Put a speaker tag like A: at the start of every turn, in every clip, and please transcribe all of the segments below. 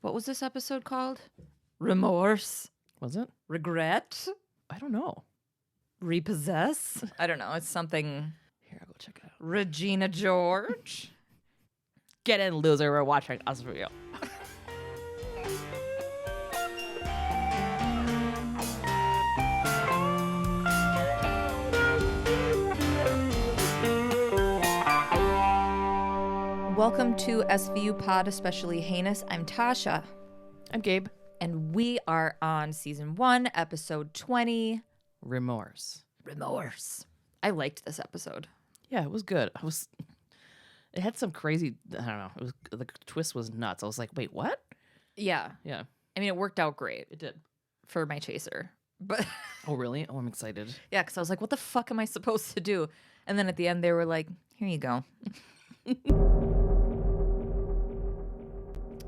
A: What was this episode called? Remorse.
B: Was it?
A: Regret.
B: I don't know.
A: Repossess. I don't know. It's something.
B: Here, I'll go check it out.
A: Regina George.
B: Get in, loser. We're watching Us For You.
A: Welcome to SVU Pod, Especially Heinous. I'm Tasha.
B: I'm Gabe.
A: And we are on season 1, episode 20.
B: Remorse.
A: I liked this episode.
B: Yeah, it was good. It had some crazy, I don't know. It was, the twist was nuts. I was like, wait, what?
A: Yeah.
B: Yeah.
A: I mean, it worked out great
B: It did.
A: for my chaser. But
B: Oh, really? Oh, I'm excited.
A: yeah, because I was like, what the fuck am I supposed to do? And then at the end, they were like, here you go.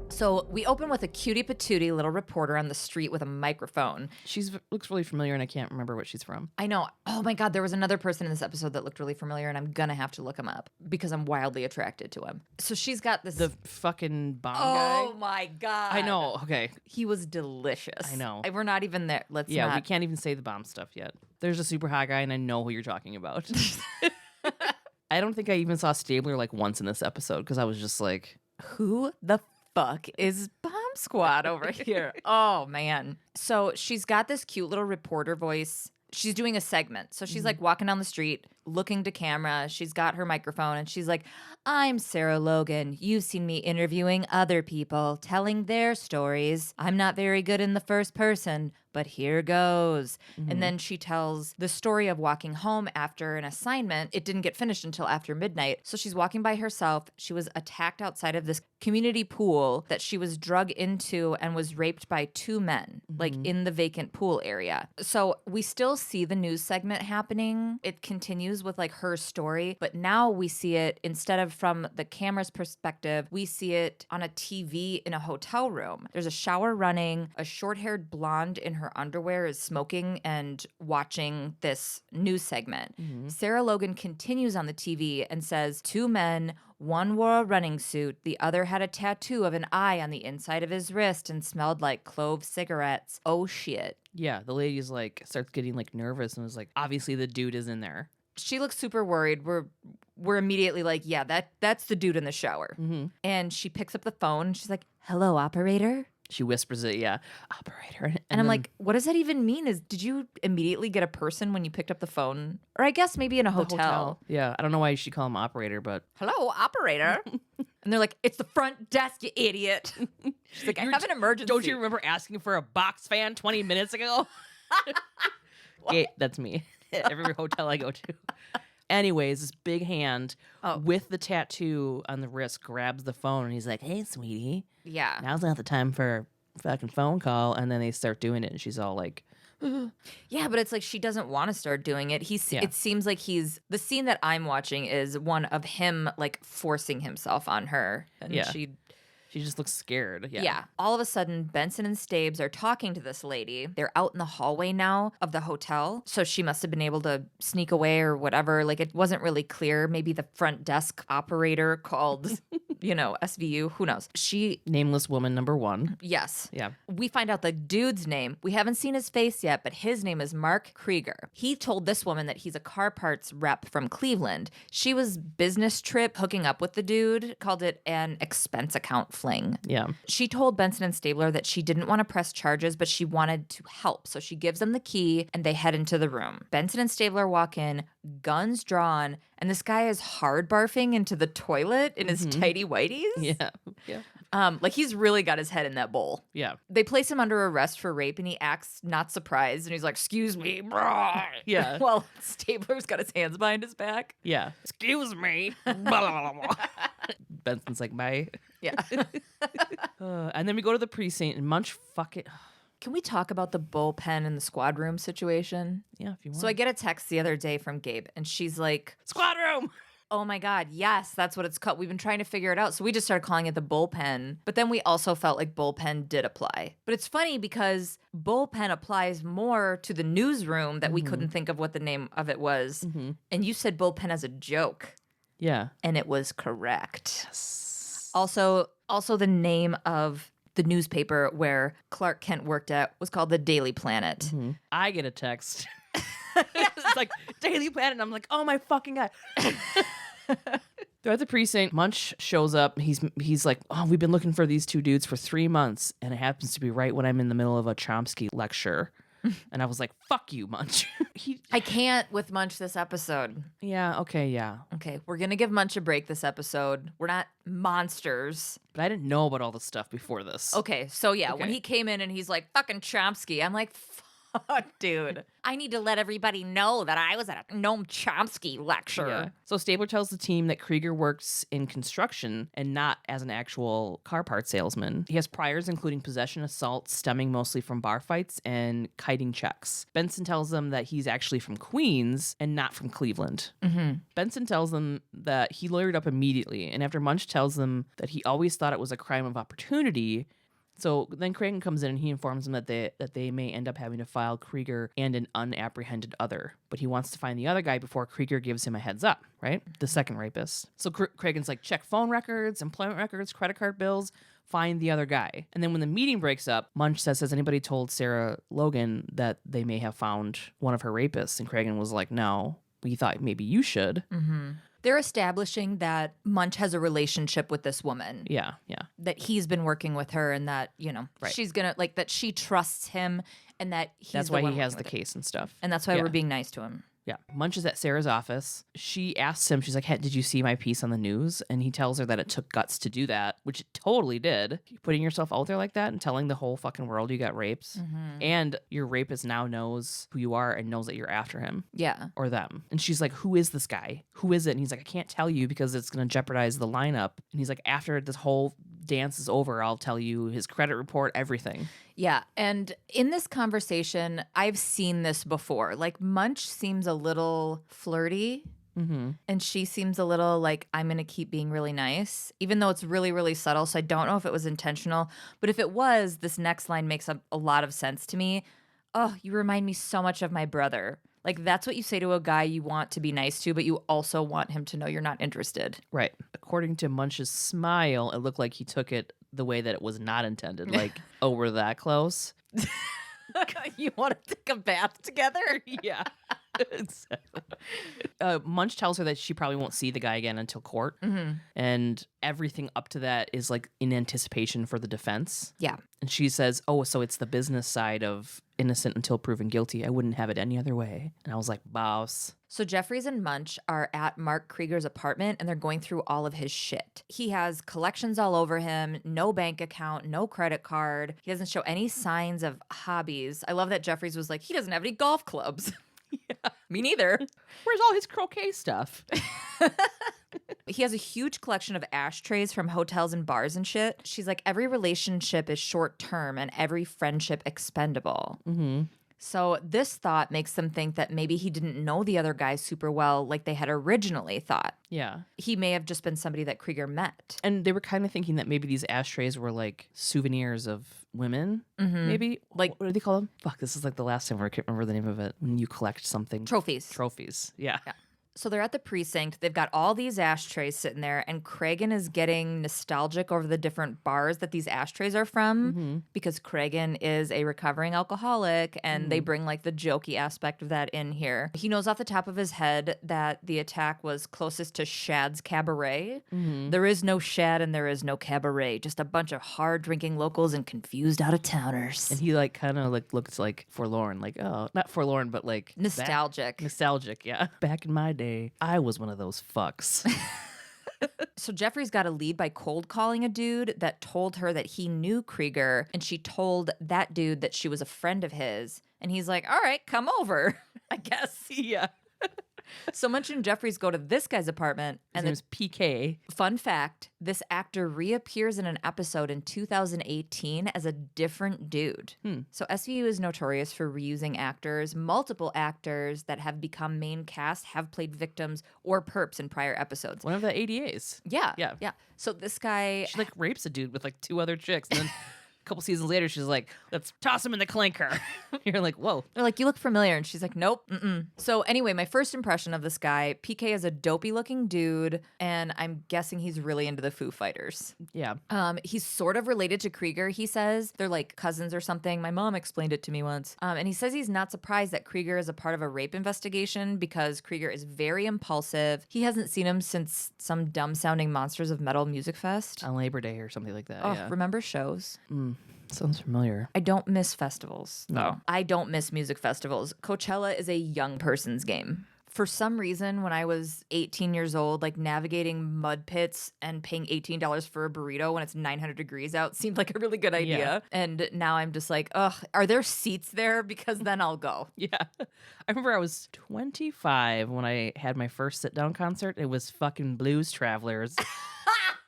A: So we open with a cutie patootie little reporter on the street with a microphone.
B: Looks really familiar, and I can't remember what she's from.
A: I know. Oh my God, there was another person in this episode that looked really familiar, and I'm gonna have to look him up because I'm wildly attracted to him. So she's got this.
B: The fucking bomb guy?
A: Oh my God.
B: I know. Okay.
A: He was delicious.
B: I know.
A: We're not even there.
B: We can't even say the bomb stuff yet. There's a super hot guy, and I know who you're talking about. I don't think I even saw Stabler like once in this episode because I was just like,
A: who the fuck is Bomb Squad over here? Oh man. So she's got this cute little reporter voice. She's doing a segment. So she's like walking down the street, looking to camera. She's got her microphone and she's like, I'm Sarah Logan. You've seen me interviewing other people, telling their stories. I'm not very good in the first person, but here goes. And then she tells the story of walking home after an assignment. It didn't get finished until after midnight. So she's walking by herself. She was attacked outside of this community pool that she was drug into and was raped by 2 men, like in the vacant pool area. So we still see the news segment happening. It continues with like her story, but now we see it instead of from the camera's perspective, we see it on a TV in a hotel room. There's a shower running, a short-haired blonde in her underwear is smoking and watching this news segment. Sarah Logan continues on the TV and says, 2 men, one wore a running suit, the other had a tattoo of an eye on the inside of his wrist and smelled like clove cigarettes. Oh shit.
B: yeah, the lady's like, starts getting like nervous and was like, obviously the dude is in there.
A: She looks super worried. We're immediately like, yeah, that's the dude in the shower. And she picks up the phone and she's like, hello, operator.
B: She whispers it, yeah, operator.
A: And I'm like, what does that even mean? Did you immediately get a person when you picked up the phone? Or I guess maybe in a hotel.
B: Yeah, I don't know why you should call him operator, but
A: Hello, operator. And they're like, it's the front desk, you idiot. She's like, I have an emergency.
B: Don't you remember asking for a box fan 20 minutes ago? Yeah, that's me. Every hotel I go to. Anyways, this big hand with the tattoo on the wrist grabs the phone and he's like, hey, sweetie.
A: Yeah.
B: Now's not the time for a fucking phone call. And then they start doing it and she's all like,
A: Yeah, but it's like she doesn't want to start doing it. It seems like the scene that I'm watching is one of him like forcing himself on her. And
B: she just looks scared.
A: Yeah. All of a sudden, Benson and Stabes are talking to this lady. They're out in the hallway now of the hotel. So she must have been able to sneak away or whatever. Like, it wasn't really clear. Maybe the front desk operator called, SVU. Who knows?
B: Nameless woman number 1.
A: Yes.
B: Yeah.
A: We find out the dude's name. We haven't seen his face yet, but his name is Mark Krieger. He told this woman that he's a car parts rep from Cleveland. She was business trip hooking up with the dude, called it an expense account fling.
B: Yeah.
A: She told Benson and Stabler that she didn't want to press charges, but she wanted to help. So she gives them the key and they head into the room. Benson and Stabler walk in, guns drawn, and this guy is hard barfing into the toilet in his tighty whities.
B: Yeah. Yeah.
A: Like he's really got his head in that bowl.
B: Yeah.
A: They place him under arrest for rape and he acts not surprised and he's like, excuse me.
B: Yeah.
A: While Stabler's got his hands behind his back.
B: Yeah. Excuse me. Benson's like, bye.
A: Yeah.
B: And then we go to the precinct and Munch fucking...
A: Can we talk about the bullpen and the squad room situation?
B: Yeah, if you want.
A: So I get a text the other day from Gabe and she's like,
B: squad room!
A: Oh my God, yes, that's what it's called. We've been trying to figure it out. So we just started calling it the bullpen. But then we also felt like bullpen did apply. But it's funny because bullpen applies more to the newsroom that we couldn't think of what the name of it was. And you said bullpen as a joke.
B: Yeah.
A: And it was correct. Yes. Also the name of the newspaper where Clark Kent worked at was called the Daily Planet.
B: I get a text. It's like Daily Planet. And I'm like, oh my fucking God. They're at the precinct. Munch shows up. He's like, oh, we've been looking for these two dudes for 3 months. And it happens to be right when I'm in the middle of a Chomsky lecture. And I was like, fuck you, Munch.
A: I can't with Munch this episode.
B: Yeah, okay, yeah.
A: Okay, we're going to give Munch a break this episode. We're not monsters.
B: But I didn't know about all the stuff before this.
A: Okay, so yeah, when
B: Okay.
A: he came in and he's like, fucking Chomsky, I'm like, fuck, dude. I need to let everybody know that I was at a Noam Chomsky lecture.
B: Yeah. So Stabler tells the team that Krieger works in construction and not as an actual car part salesman. He has priors including possession, assault, stemming mostly from bar fights, and kiting checks. Benson tells them that he's actually from Queens and not from Cleveland. Benson tells them that he lawyered up immediately, and after Munch tells them that he always thought it was a crime of opportunity. So then Cragen comes in and he informs them that they may end up having to file Krieger and an unapprehended other. But he wants to find the other guy before Krieger gives him a heads up, right? The second rapist. So Cragen's like, check phone records, employment records, credit card bills, find the other guy. And then when the meeting breaks up, Munch says, has anybody told Sarah Logan that they may have found one of her rapists? And Cragen was like, no, we thought maybe you should.
A: They're establishing that Munch has a relationship with this woman.
B: Yeah.
A: That he's been working with her and that,
B: Right.
A: she's going to, like, that she trusts him and that he's
B: That's
A: the
B: why
A: one
B: he has
A: working
B: the
A: with it.
B: case and stuff.
A: And that's why
B: Yeah.
A: we're being nice to him.
B: Yeah. Munch is at Sarah's office. She asks him, she's like, hey, did you see my piece on the news? And he tells her that it took guts to do that, which it totally did. Putting yourself out there like that and telling the whole fucking world you got raped. And your rapist now knows who you are and knows that you're after him.
A: Yeah.
B: Or them. And she's like, who is this guy? Who is it? And he's like, I can't tell you because it's going to jeopardize the lineup. And he's like, after this whole dance is over, I'll tell you his credit report, everything.
A: Yeah. And in this conversation, I've seen this before. Like, Munch seems a little flirty. And she seems a little like, I'm going to keep being really nice, even though it's really, really subtle. So I don't know if it was intentional. But if it was, this next line makes a lot of sense to me. Oh, you remind me so much of my brother. Like, that's what you say to a guy you want to be nice to, but you also want him to know you're not interested.
B: Right. According to Munch's smile, it looked like he took it the way that it was not intended. Like, oh, we're that close?
A: You want to take a bath together?
B: Yeah. Munch tells her that she probably won't see the guy again until court. And everything up to that is like in anticipation for the defense.
A: Yeah.
B: And she says, oh, so it's the business side of innocent until proven guilty. I wouldn't have it any other way. And I was like, boss.
A: So Jeffries and Munch are at Mark Krieger's apartment and they're going through all of his shit. He has collections all over him, no bank account, no credit card. He doesn't show any signs of hobbies. I love that Jeffries was like, he doesn't have any golf clubs.
B: Yeah.
A: Me neither.
B: Where's all his croquet stuff?
A: He has a huge collection of ashtrays from hotels and bars and shit. She's like, every relationship is short term and every friendship expendable. So this thought makes them think that maybe he didn't know the other guy super well like they had originally thought.
B: Yeah.
A: He may have just been somebody that Krieger met.
B: And they were kind of thinking that maybe these ashtrays were like souvenirs of women, maybe.
A: Like-
B: what do they call them? Fuck, this is like the last time I can't remember the name of it. When you collect something.
A: Trophies.
B: Trophies. Yeah.
A: So they're at the precinct. They've got all these ashtrays sitting there, and Cragen is getting nostalgic over the different bars that these ashtrays are from because Cragen is a recovering alcoholic, and they bring like the jokey aspect of that in here. He knows off the top of his head that the attack was closest to Shad's Cabaret. There is no Shad and there is no Cabaret, just a bunch of hard drinking locals and confused out of towners.
B: And he like kind of like looks like forlorn, like, oh, not forlorn, but like
A: Nostalgic.
B: Nostalgic, yeah. Back in my day, I was one of those fucks.
A: So Jeffrey's got a lead by cold calling a dude that told her that he knew Krieger, and she told that dude that she was a friend of his. And he's like, all right, come over, I guess.
B: Yeah.
A: So Munch and Jeffries go to this guy's apartment.
B: His
A: And
B: name's PK.
A: fun fact, this actor reappears in an episode in 2018 as a different dude. So SVU is notorious for reusing actors. Multiple actors that have become main cast have played victims or perps in prior episodes.
B: One of the ADAs.
A: Yeah.
B: Yeah.
A: So this guy...
B: She like rapes a dude with like two other chicks and then couple seasons later, she's like, let's toss him in the clinker. You're like, whoa.
A: They're like, you look familiar. And she's like, nope. Mm-mm. So anyway, my first impression of this guy, PK is a dopey looking dude. And I'm guessing he's really into the Foo Fighters.
B: Yeah.
A: He's sort of related to Krieger, he says. They're like cousins or something. My mom explained it to me once. And he says he's not surprised that Krieger is a part of a rape investigation because Krieger is very impulsive. He hasn't seen him since some dumb-sounding Monsters of Metal music fest.
B: On Labor Day or something like that.
A: Oh,
B: Yeah.
A: remember shows?
B: Sounds familiar.
A: I don't miss festivals, though.
B: No.
A: I don't miss music festivals. Coachella is a young person's game. For some reason, when I was 18 years old, like navigating mud pits and paying $18 for a burrito when it's 900 degrees out seemed like a really good idea.
B: Yeah.
A: And now I'm just like, ugh, are there seats there? Because then I'll go.
B: Yeah. I remember I was 25 when I had my first sit-down concert. It was fucking Blues Travelers.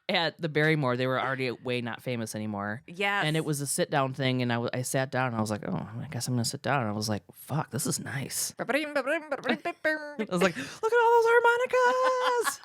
B: At the Barrymore, they were already way not famous anymore.
A: Yes.
B: And it was a sit-down thing, and I sat down, and I was like, oh, I guess I'm going to sit down. And I was like, fuck, this is nice. I was like, look at all those harmonicas!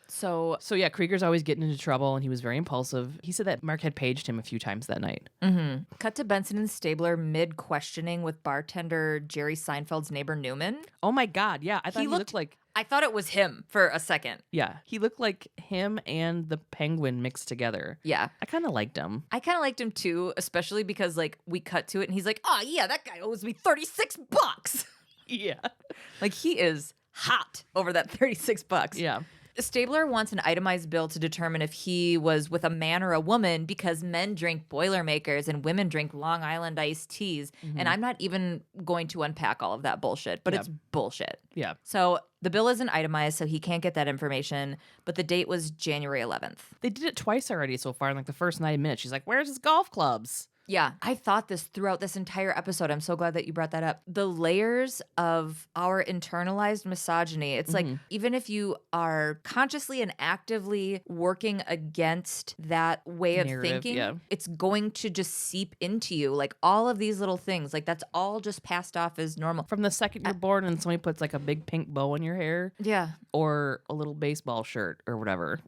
B: So yeah, Krieger's always getting into trouble, and he was very impulsive. He said that Mark had paged him a few times that night.
A: Mm-hmm. Cut to Benson and Stabler mid-questioning with bartender Jerry Seinfeld's neighbor Newman.
B: Oh my God, yeah. I thought he looked like...
A: I thought it was him for a second.
B: Yeah, he looked like him and the penguin mixed together.
A: Yeah.
B: I kind of liked him.
A: I kind of liked him too, especially because like we cut to it and he's like, oh yeah, that guy owes me $36.
B: Yeah.
A: Like he is hot over that $36.
B: Yeah.
A: Stabler wants an itemized bill to determine if he was with a man or a woman because men drink Boilermakers and women drink Long Island iced teas.
B: Mm-hmm.
A: And I'm not even going to unpack all of that bullshit, but it's bullshit.
B: Yeah.
A: So the bill isn't itemized, so he can't get that information. But the date was January 11th.
B: They did it twice already so far in like the first 90 minutes. She's like, where's his golf clubs?
A: Yeah, I thought this throughout this entire episode. I'm so glad that you brought that up. The layers of our internalized misogyny. It's like, even if you are consciously and actively working against that way of
B: Narrative,
A: thinking, it's going to just seep into you. Like all of these little things, like that's all just passed off as normal.
B: From the second you're born and somebody puts like a big pink bow in your hair.
A: Yeah.
B: Or a little baseball shirt or whatever.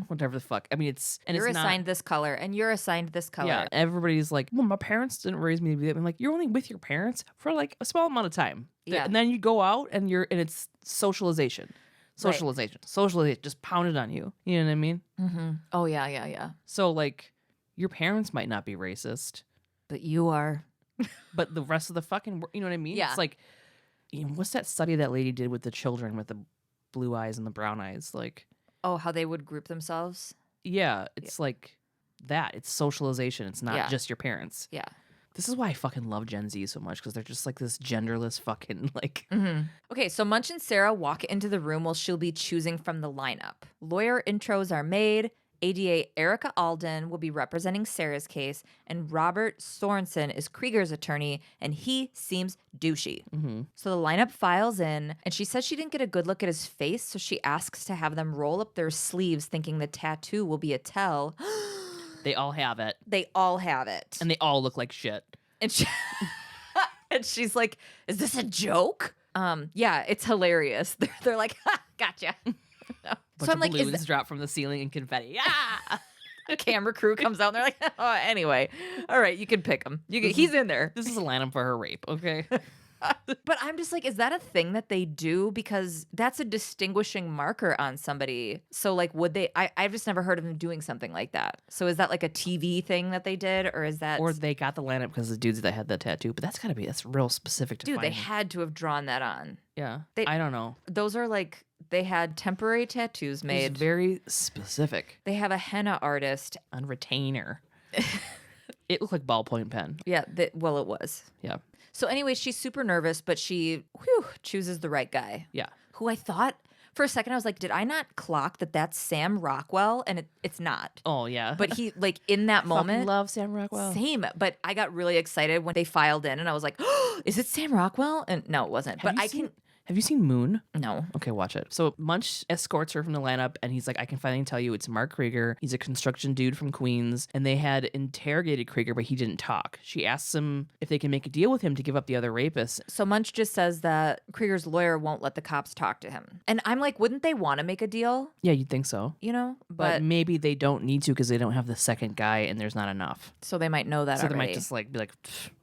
B: Whatever the fuck. I mean, it's... and
A: you're
B: it's
A: assigned this color and you're assigned this color.
B: Yeah, everybody's like, well, my parents didn't raise me to be that. I'm like, you're only with your parents for like a small amount of time.
A: Yeah.
B: And then you go out and it's socialization. Socialization.
A: Right.
B: Socialization. Just pounded on you. You know what I mean?
A: Mm-hmm. Oh, yeah.
B: So like, your parents might not be racist.
A: But you are.
B: But the rest of the fucking, you know what I mean?
A: Yeah.
B: It's like, you know, what's that study that lady did with the children with the blue eyes and the brown eyes? Like,
A: oh, how they would group themselves?
B: Yeah, it's like that. It's socialization. It's not just your parents.
A: Yeah.
B: This is why I fucking love Gen Z so much, because they're just like this genderless fucking like...
A: Okay, so Munch and Sarah walk into the room while she'll be choosing from the lineup. Lawyer intros are made. ADA Erica Alden will be representing Sarah's case, and Robert Sorensen is Krieger's attorney, and he seems douchey. So the lineup files in, and she says she didn't get a good look at his face, so she asks to have them roll up their sleeves, thinking the tattoo will be a tell.
B: They all have it.
A: They all have it.
B: And they all look like shit.
A: And she and she's like, is this a joke? Yeah, it's hilarious. They're like, ha, gotcha.
B: So I'm like, balloons drop from the ceiling and confetti. Yeah.
A: A camera crew comes out and they're like, oh, anyway. All right, you can pick him. He's in there.
B: This is a lineup for her rape, okay?
A: But I'm just like, is that a thing that they do? Because that's a distinguishing marker on somebody. So like, would they, I've just never heard of them doing something like that. So is that like a TV thing that they did? Or is that...
B: Or they got the lineup because the dudes that had the tattoo. But that's real specific to
A: Dude,
B: finding.
A: they had to have drawn that on.
B: Yeah. I don't know.
A: Those are like, they had temporary tattoos made.
B: It's very specific.
A: They have a henna artist.
B: On retainer. It looked like ballpoint pen.
A: Yeah, well, it was.
B: Yeah.
A: So anyway, she's super nervous, but she chooses the right guy.
B: Yeah.
A: Who I thought, for a second, I was like, did I not clock that that's Sam Rockwell? And it's not.
B: Oh, yeah.
A: But he, like, in that moment.
B: I love Sam Rockwell.
A: Same. But I got really excited when they filed in, and I was like, oh, is it Sam Rockwell? And no, it wasn't. But
B: Have you seen Moon?
A: No.
B: Okay, watch it. So Munch escorts her from the lineup, and he's like, I can finally tell you it's Mark Krieger. He's a construction dude from Queens, and they had interrogated Krieger, but he didn't talk. She asks him if they can make a deal with him to give up the other rapists.
A: So Munch just says that Krieger's lawyer won't let the cops talk to him. And I'm like, wouldn't they want to make a deal?
B: Yeah, you'd think so.
A: You know?
B: But maybe they don't need to because they don't have the second guy, and there's not enough.
A: So they might know that
B: So
A: already.
B: they might just like be like,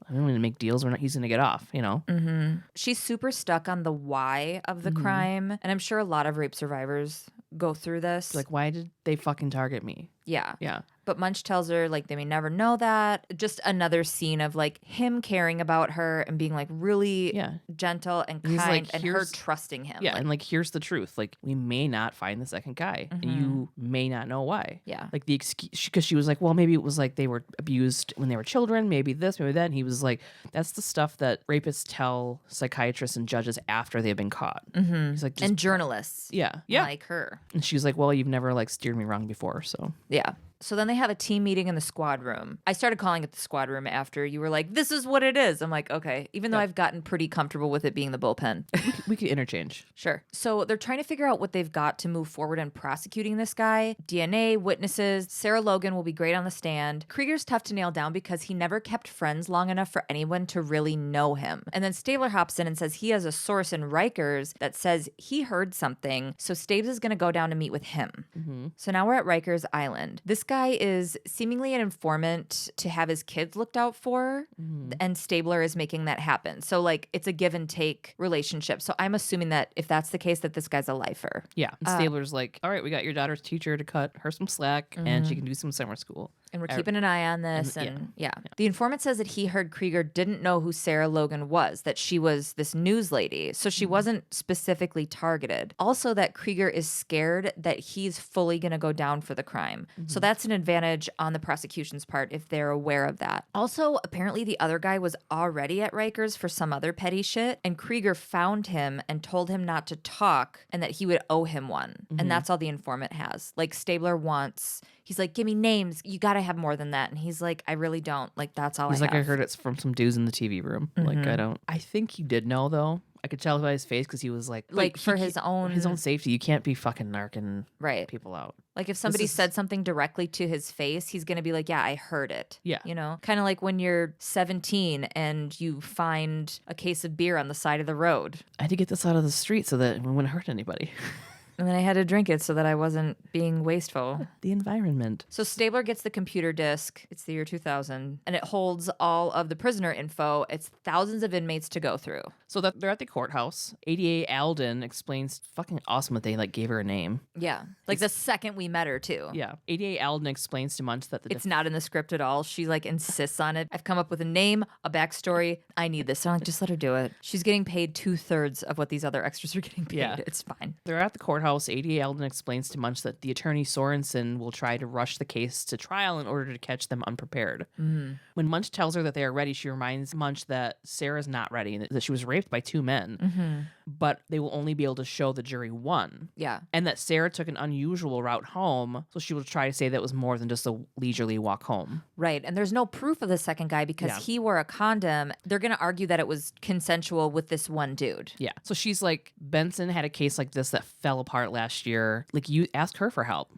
B: I don't want to make deals. He's going to get off, you know?
A: Mm-hmm. She's super stuck on the why of the crime. And I'm sure a lot of rape survivors go through this.
B: Like, why did they fucking target me?
A: Yeah.
B: Yeah.
A: But Munch tells her, like, they may never know that. Just another scene of, like, him caring about her and being, like, really gentle and
B: He's
A: kind
B: like,
A: and her trusting him.
B: Yeah,
A: like,
B: and, like, here's the truth. Like, we may not find the second guy, and you may not know why.
A: Yeah.
B: Like, the excuse, because she was like, well, maybe it was, like, they were abused when they were children. Maybe this, maybe that. And he was like, that's the stuff that rapists tell psychiatrists and judges after they've been caught. He's like,
A: and journalists.
B: Yeah.
A: Like her.
B: And she was like, well, you've never, like, steered me wrong before, so.
A: Yeah. So then they have a team meeting in the squad room. I started calling it the squad room after you were like, this is what it is. I'm like, okay, even though I've gotten pretty comfortable with it being the bullpen.
B: We could interchange.
A: Sure. So they're trying to figure out what they've got to move forward in prosecuting this guy. DNA, witnesses, Sarah Logan will be great on the stand. Krieger's tough to nail down because he never kept friends long enough for anyone to really know him. And then Stabler hops in and says he has a source in Rikers that says he heard something, so Stabes is going to go down to meet with him. So now we're at Rikers Island. This guy is seemingly an informant to have his kids looked out for, and Stabler is making that happen. So, like, it's a give and take relationship. So I'm assuming that if that's the case, that this guy's a lifer.
B: Yeah. And Stabler's like, all right, we got your daughter's teacher to cut her some slack, and she can do some summer school.
A: And we're keeping an eye on this. And yeah. The informant says that he heard Krieger didn't know who Sarah Logan was, that she was this news lady. So she wasn't specifically targeted. Also, that Krieger is scared that he's fully going to go down for the crime. So that's an advantage on the prosecution's part if they're aware of that. Also, apparently the other guy was already at Rikers for some other petty shit, and Krieger found him and told him not to talk and that he would owe him one. And that's all the informant has. Like, Stabler wants... He's like, give me names. You got to have more than that. And he's like, I really don't. Like, that's all
B: He's
A: I
B: like,
A: have.
B: I heard it's from some dudes in the TV room. Like, I don't. I think he did know, though. I could tell by his face because he was like
A: for his own
B: safety. You can't be fucking narking people out.
A: Like, if somebody said something directly to his face, he's going to be like, yeah, I heard it.
B: Yeah.
A: You know, kind of like when you're 17 and you find a case of beer on the side of the road.
B: I had to get this out of the street so that it wouldn't hurt anybody.
A: And then I had to drink it so that I wasn't being wasteful.
B: The environment.
A: So Stabler gets the computer disk. It's the year 2000. And it holds all of the prisoner info. It's thousands of inmates to go through.
B: So that they're at the courthouse. ADA Alden explains, fucking awesome that they like gave her a name.
A: Yeah. Like the second we met her too.
B: Yeah. ADA Alden explains to Munch that
A: it's not in the script at all. She like insists on it. I've come up with a name, a backstory. I need this. So I'm like, just let her do it. She's getting paid 2/3 of what these other extras are getting paid. Yeah. It's fine.
B: They're at the courthouse. ADA Alden explains to Munch that the attorney Sorensen will try to rush the case to trial in order to catch them unprepared. When Munch tells her that they are ready, she reminds Munch that Sarah's not ready and that she was raped by 2 men, but they will only be able to show the jury one.
A: Yeah.
B: And that Sarah took an unusual route home, so she will try to say that was more than just a leisurely walk home.
A: Right. And there's no proof of the second guy because he wore a condom. They're going to argue that it was consensual with this one dude.
B: Yeah. So she's like, Benson had a case like this that fell apart last year. Like, you ask her for help.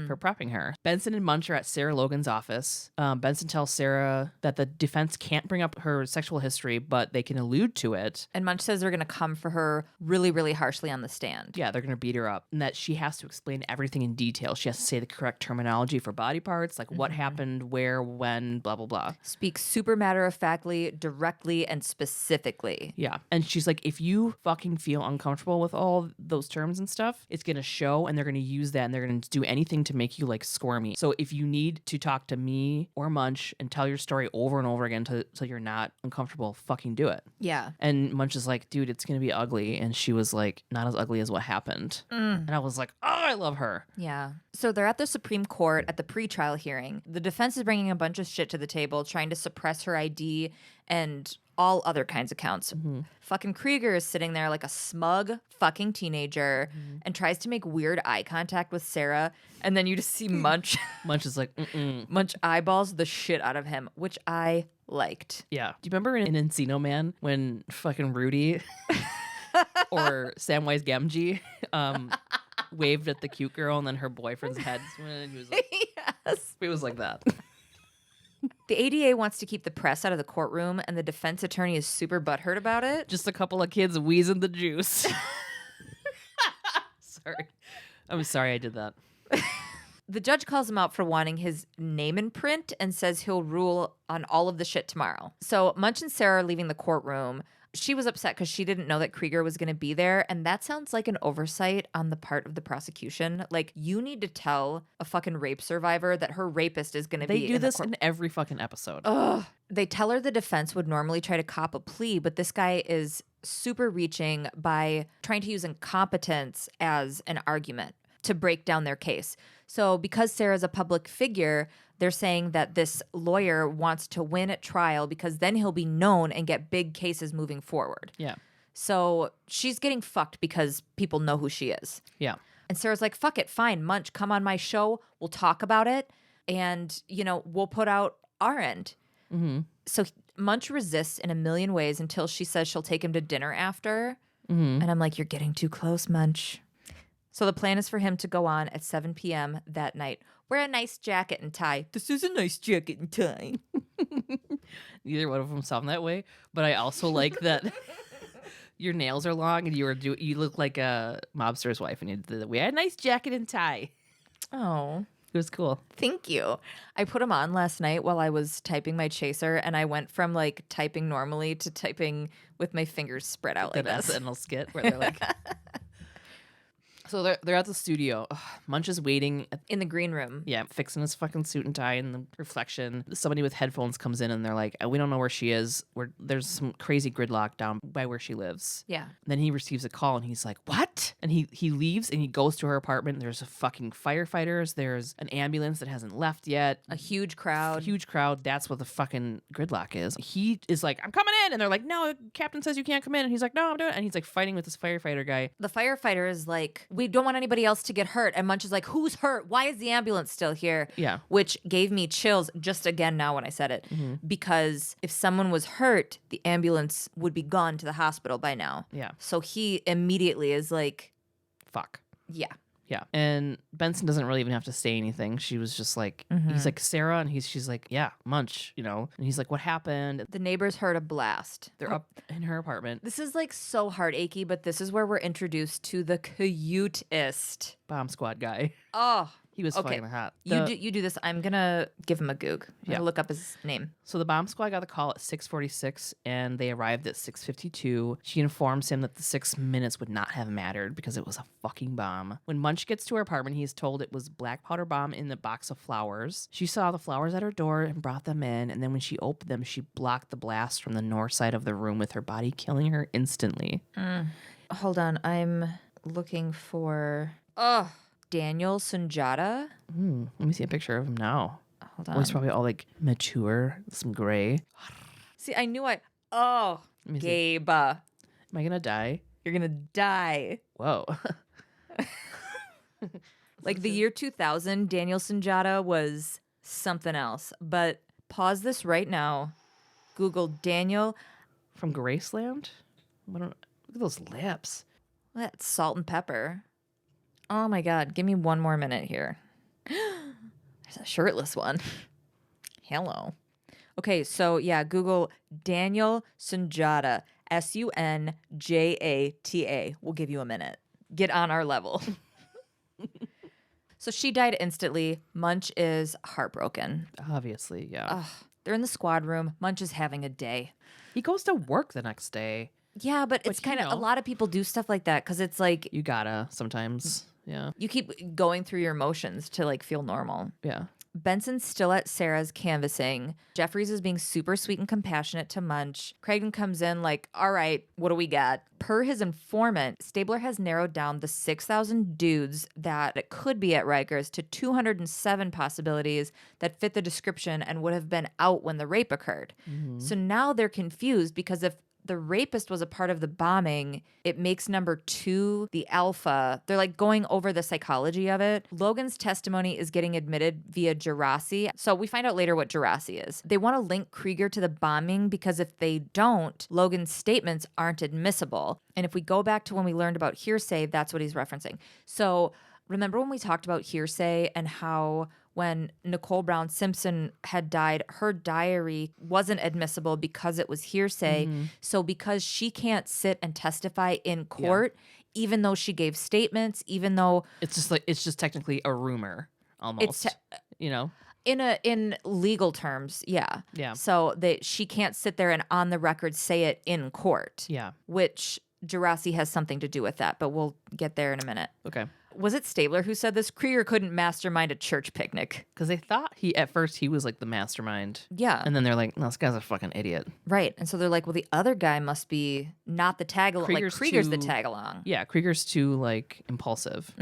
B: For prepping her. Benson and Munch are at Sarah Logan's office. Benson tells Sarah that the defense can't bring up her sexual history, but they can allude to it.
A: And Munch says they're going to come for her really, really harshly on the stand.
B: Yeah, they're going to beat her up. And that she has to explain everything in detail. She has to say the correct terminology for body parts, like what happened, where, when, blah, blah, blah.
A: Speak super matter-of-factly, directly, and specifically.
B: Yeah. And she's like, if you fucking feel uncomfortable with all those terms and stuff, it's going to show, and they're going to use that, and they're going to do anything to make you like squirmy. So if you need to talk to me or Munch and tell your story over and over again so you're not uncomfortable, fucking do it.
A: Yeah.
B: And Munch is like, dude, it's gonna be ugly. And she was like, not as ugly as what happened. And I was like, oh, I love her.
A: Yeah. So they're at the Supreme Court at the pretrial hearing. The defense is bringing a bunch of shit to the table, trying to suppress her ID and all other kinds of counts. Fucking Krieger is sitting there like a smug fucking teenager and tries to make weird eye contact with Sarah. And then you just see Munch.
B: Munch is like,
A: Munch eyeballs the shit out of him, which I liked.
B: Yeah. Do you remember in Encino Man when fucking Rudy Or Samwise Gamgee waved at the cute girl and then her boyfriend's head went and he was like,
A: Yes.
B: it was like that.
A: The ADA wants to keep the press out of the courtroom, and the defense attorney is super butthurt about it.
B: Just a couple of kids wheezing the juice. Sorry. I'm sorry I did that.
A: The judge calls him out for wanting his name in print and says he'll rule on all of the shit tomorrow. So Munch and Sarah are leaving the courtroom. She was upset because she didn't know that Krieger was going to be there. And that sounds like an oversight on the part of the prosecution. Like, you need to tell a fucking rape survivor that her rapist is going to be
B: They do this in every fucking episode.
A: Ugh. They tell her the defense would normally try to cop a plea, but this guy is super reaching by trying to use incompetence as an argument to break down their case. So because Sarah's a public figure, they're saying that this lawyer wants to win at trial because then he'll be known and get big cases moving forward.
B: Yeah.
A: So she's getting fucked because people know who she is.
B: Yeah.
A: And Sarah's like, fuck it, fine, Munch, come on my show. We'll talk about it. And, we'll put out our end.
B: Mm-hmm.
A: So Munch resists in a million ways until she says she'll take him to dinner after.
B: Mm-hmm.
A: And I'm like, you're getting too close, Munch. So the plan is for him to go on at 7 p.m. that night. Wear a nice jacket and tie. This is a nice jacket and tie.
B: Neither one of them sound that way, but I also like that your nails are long and you look like a mobster's wife and you wear a nice jacket and tie.
A: Oh,
B: it was cool.
A: Thank you. I put them on last night while I was typing my chaser, and I went from like typing normally to typing with my fingers spread out like
B: that
A: this.
B: SNL skit where they're like. So they're at the studio. Ugh, Munch is waiting
A: in the green room.
B: Yeah, fixing his fucking suit and tie in the reflection. Somebody with headphones comes in and they're like, we don't know where she is. There's some crazy gridlock down by where she lives.
A: Yeah.
B: Then he receives a call and he's like, what? And he leaves and he goes to her apartment. There's a fucking firefighters. There's an ambulance that hasn't left yet.
A: A huge crowd.
B: That's what the fucking gridlock is. He is like, I'm coming in. And they're like, no, the captain says you can't come in. And he's like, no, I'm doing it. And he's like fighting with this firefighter guy.
A: The firefighter is like, we don't want anybody else to get hurt. And Munch is like, who's hurt? Why is the ambulance still here?
B: Yeah.
A: Which gave me chills just again now when I said it.
B: Mm-hmm.
A: Because if someone was hurt, the ambulance would be gone to the hospital by now.
B: Yeah.
A: So he immediately is like,
B: fuck.
A: Yeah.
B: Yeah. And Benson doesn't really even have to say anything. She was just like, he's like, Sarah. And she's like, yeah, Munch, And he's like, what happened?
A: The neighbors heard a blast.
B: They're up in her apartment.
A: This is like so heartachy, but this is where we're introduced to the cutest
B: Bomb squad guy.
A: Oh.
B: He was
A: Okay.
B: fucking hot.
A: You do this. I'm going to give him a goog. I'm gonna look up his name.
B: So the bomb squad got the call at 6:46 and they arrived at 6:52. She informs him that the 6 minutes would not have mattered because it was a fucking bomb. When Munch gets to her apartment, he's told it was black powder bomb in the box of flowers. She saw the flowers at her door and brought them in, and then when she opened them, she blocked the blast from the north side of the room with her body, killing her instantly.
A: Hold on. I'm looking for Daniel Sunjata.
B: Let me see a picture of him now.
A: Hold on.
B: Oh, he's probably all like mature, some gray.
A: See, I knew
B: Let me see.
A: Gabe.
B: Am I gonna die?
A: You're going to die.
B: Whoa.
A: Like the year 2000, Daniel Sunjata was something else. But pause this right now. Google Daniel.
B: From Graceland? Look at those lips.
A: That's salt and pepper. Oh my God. Give me one more minute here. There's a shirtless one. Hello. Okay, so yeah, Google Daniel Sunjata. Sunjata. We'll give you a minute. Get on our level. So she died instantly. Munch is heartbroken.
B: Obviously, yeah.
A: They're in the squad room. Munch is having a day.
B: He goes to work the next day.
A: Yeah, but it's kind of a lot of people do stuff like that because it's like
B: You gotta sometimes. Yeah.
A: you keep going through your emotions to like feel normal.
B: Yeah.
A: Benson's still at Sarah's canvassing. Jeffries is being super sweet and compassionate to Munch. Cragen comes in like, all right, what do we got? Per his informant, Stabler has narrowed down the 6,000 dudes that could be at Rikers to 207 possibilities that fit the description and would have been out when the rape occurred. So now they're confused because if the rapist was a part of the bombing, it makes number 2 the alpha. They're like going over the psychology of it. Logan's testimony is getting admitted via Gerasi. So we find out later what Gerasi is. They want to link Krieger to the bombing because if they don't, Logan's statements aren't admissible. And if we go back to when we learned about hearsay, that's what he's referencing. So remember when we talked about hearsay and how when Nicole Brown Simpson had died, her diary wasn't admissible because it was hearsay. So because she can't sit and testify in court, even though she gave statements, even though
B: it's just technically a rumor almost,
A: in legal terms, yeah. So that she can't sit there and on the record say it in court.
B: Yeah.
A: Which Gerasi has something to do with that, but we'll get there in a minute.
B: Okay.
A: Was it Stabler who said this? Krieger couldn't mastermind a church picnic.
B: Because they thought at first he was like the mastermind.
A: Yeah.
B: And then they're like, no, this guy's a fucking idiot.
A: Right. And so they're like, well, the other guy must be not the tag along. Like Krieger's the tag along.
B: Yeah. Krieger's too like impulsive.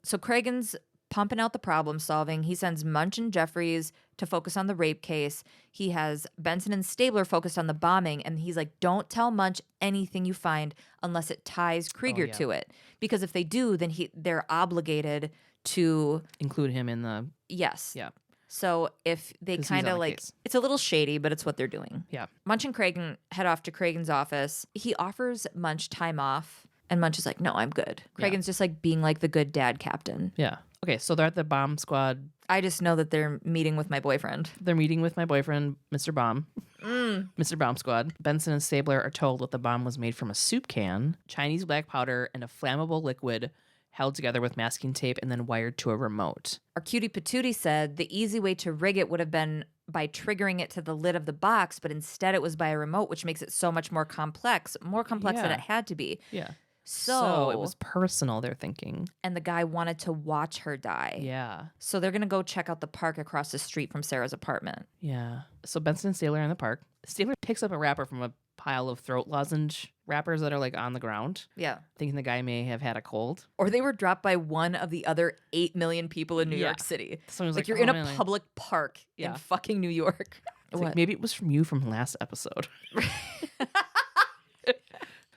A: So Cragen's pumping out the problem solving. He sends Munch and Jeffries to focus on the rape case. He has Benson and Stabler focused on the bombing. And he's like, don't tell Munch anything you find unless it ties Krieger to it. Because if they do, then they're obligated to
B: include him in the...
A: Yes.
B: Yeah.
A: So if they kind of like... Case. It's a little shady, but it's what they're doing.
B: Yeah.
A: Munch and Cragen head off to Cragen's office. He offers Munch time off. And Munch is like, no, I'm good. Cragen's just like being like the good dad captain.
B: Yeah. Okay, so they're at the bomb squad.
A: I just know that they're meeting with my boyfriend.
B: They're meeting with my boyfriend, Mr. Bomb. Mr. Bomb Squad. Benson and Stabler are told that the bomb was made from a soup can, Chinese black powder, and a flammable liquid held together with masking tape and then wired to a remote.
A: Our cutie patootie said the easy way to rig it would have been by triggering it to the lid of the box, but instead it was by a remote, which makes it so much more complex than it had to be.
B: Yeah.
A: So
B: it was personal, they're thinking.
A: And the guy wanted to watch her die.
B: Yeah.
A: So they're going to go check out the park across the street from Sarah's apartment.
B: Yeah. So Benson and Stabler are in the park. Stabler picks up a wrapper from a pile of throat lozenge wrappers that are like on the ground.
A: Yeah.
B: Thinking the guy may have had a cold.
A: Or they were dropped by one of the other 8 million people in New York City.
B: Someone's like
A: you're in a public park in fucking New York.
B: Like, maybe it was from you from last episode.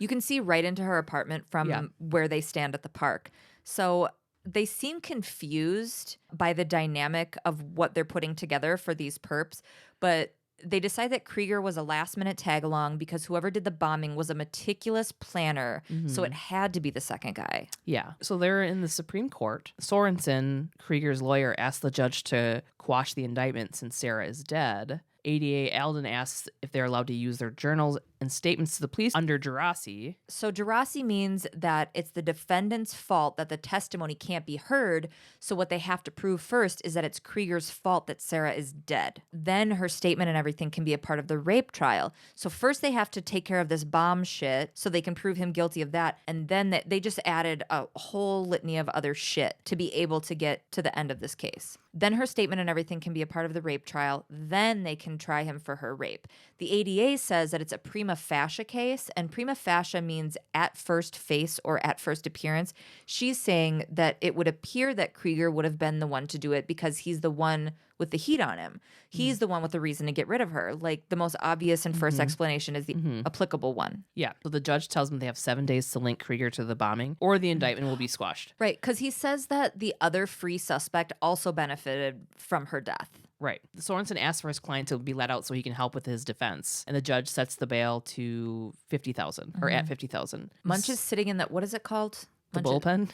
A: You can see right into her apartment from where they stand at the park. So they seem confused by the dynamic of what they're putting together for these perps, but they decide that Krieger was a last-minute tag-along because whoever did the bombing was a meticulous planner, so it had to be the second guy.
B: Yeah. So they're in the Supreme Court. Sorensen, Krieger's lawyer, asked the judge to quash the indictment since Sarah is dead. ADA Alden asks if they're allowed to use their journals and statements to the police under Gerasi.
A: So Gerasi means that it's the defendant's fault that the testimony can't be heard. So what they have to prove first is that it's Krieger's fault that Sarah is dead. Then her statement and everything can be a part of the rape trial. So first they have to take care of this bomb shit so they can prove him guilty of that. And then they just added a whole litany of other shit to be able to get to the end of this case. Then her statement and everything can be a part of the rape trial. Then they can try him for her rape. The ADA says that it's a prima facie case, and prima facie means at first face or at first appearance. She's saying that it would appear that Krieger would have been the one to do it because he's the one with the heat on him. He's the one with the reason to get rid of her. Like, the most obvious and first explanation is the applicable one.
B: Yeah. So the judge tells them they have 7 days to link Krieger to the bombing, or the indictment will be squashed.
A: Right, because he says that the other free suspect also benefited from her death.
B: Right. Sorensen asks for his client to be let out so he can help with his defense, and the judge sets the bail to $50,000 or at $50,000.
A: Munch is sitting in that. What is it called?
B: The bullpen.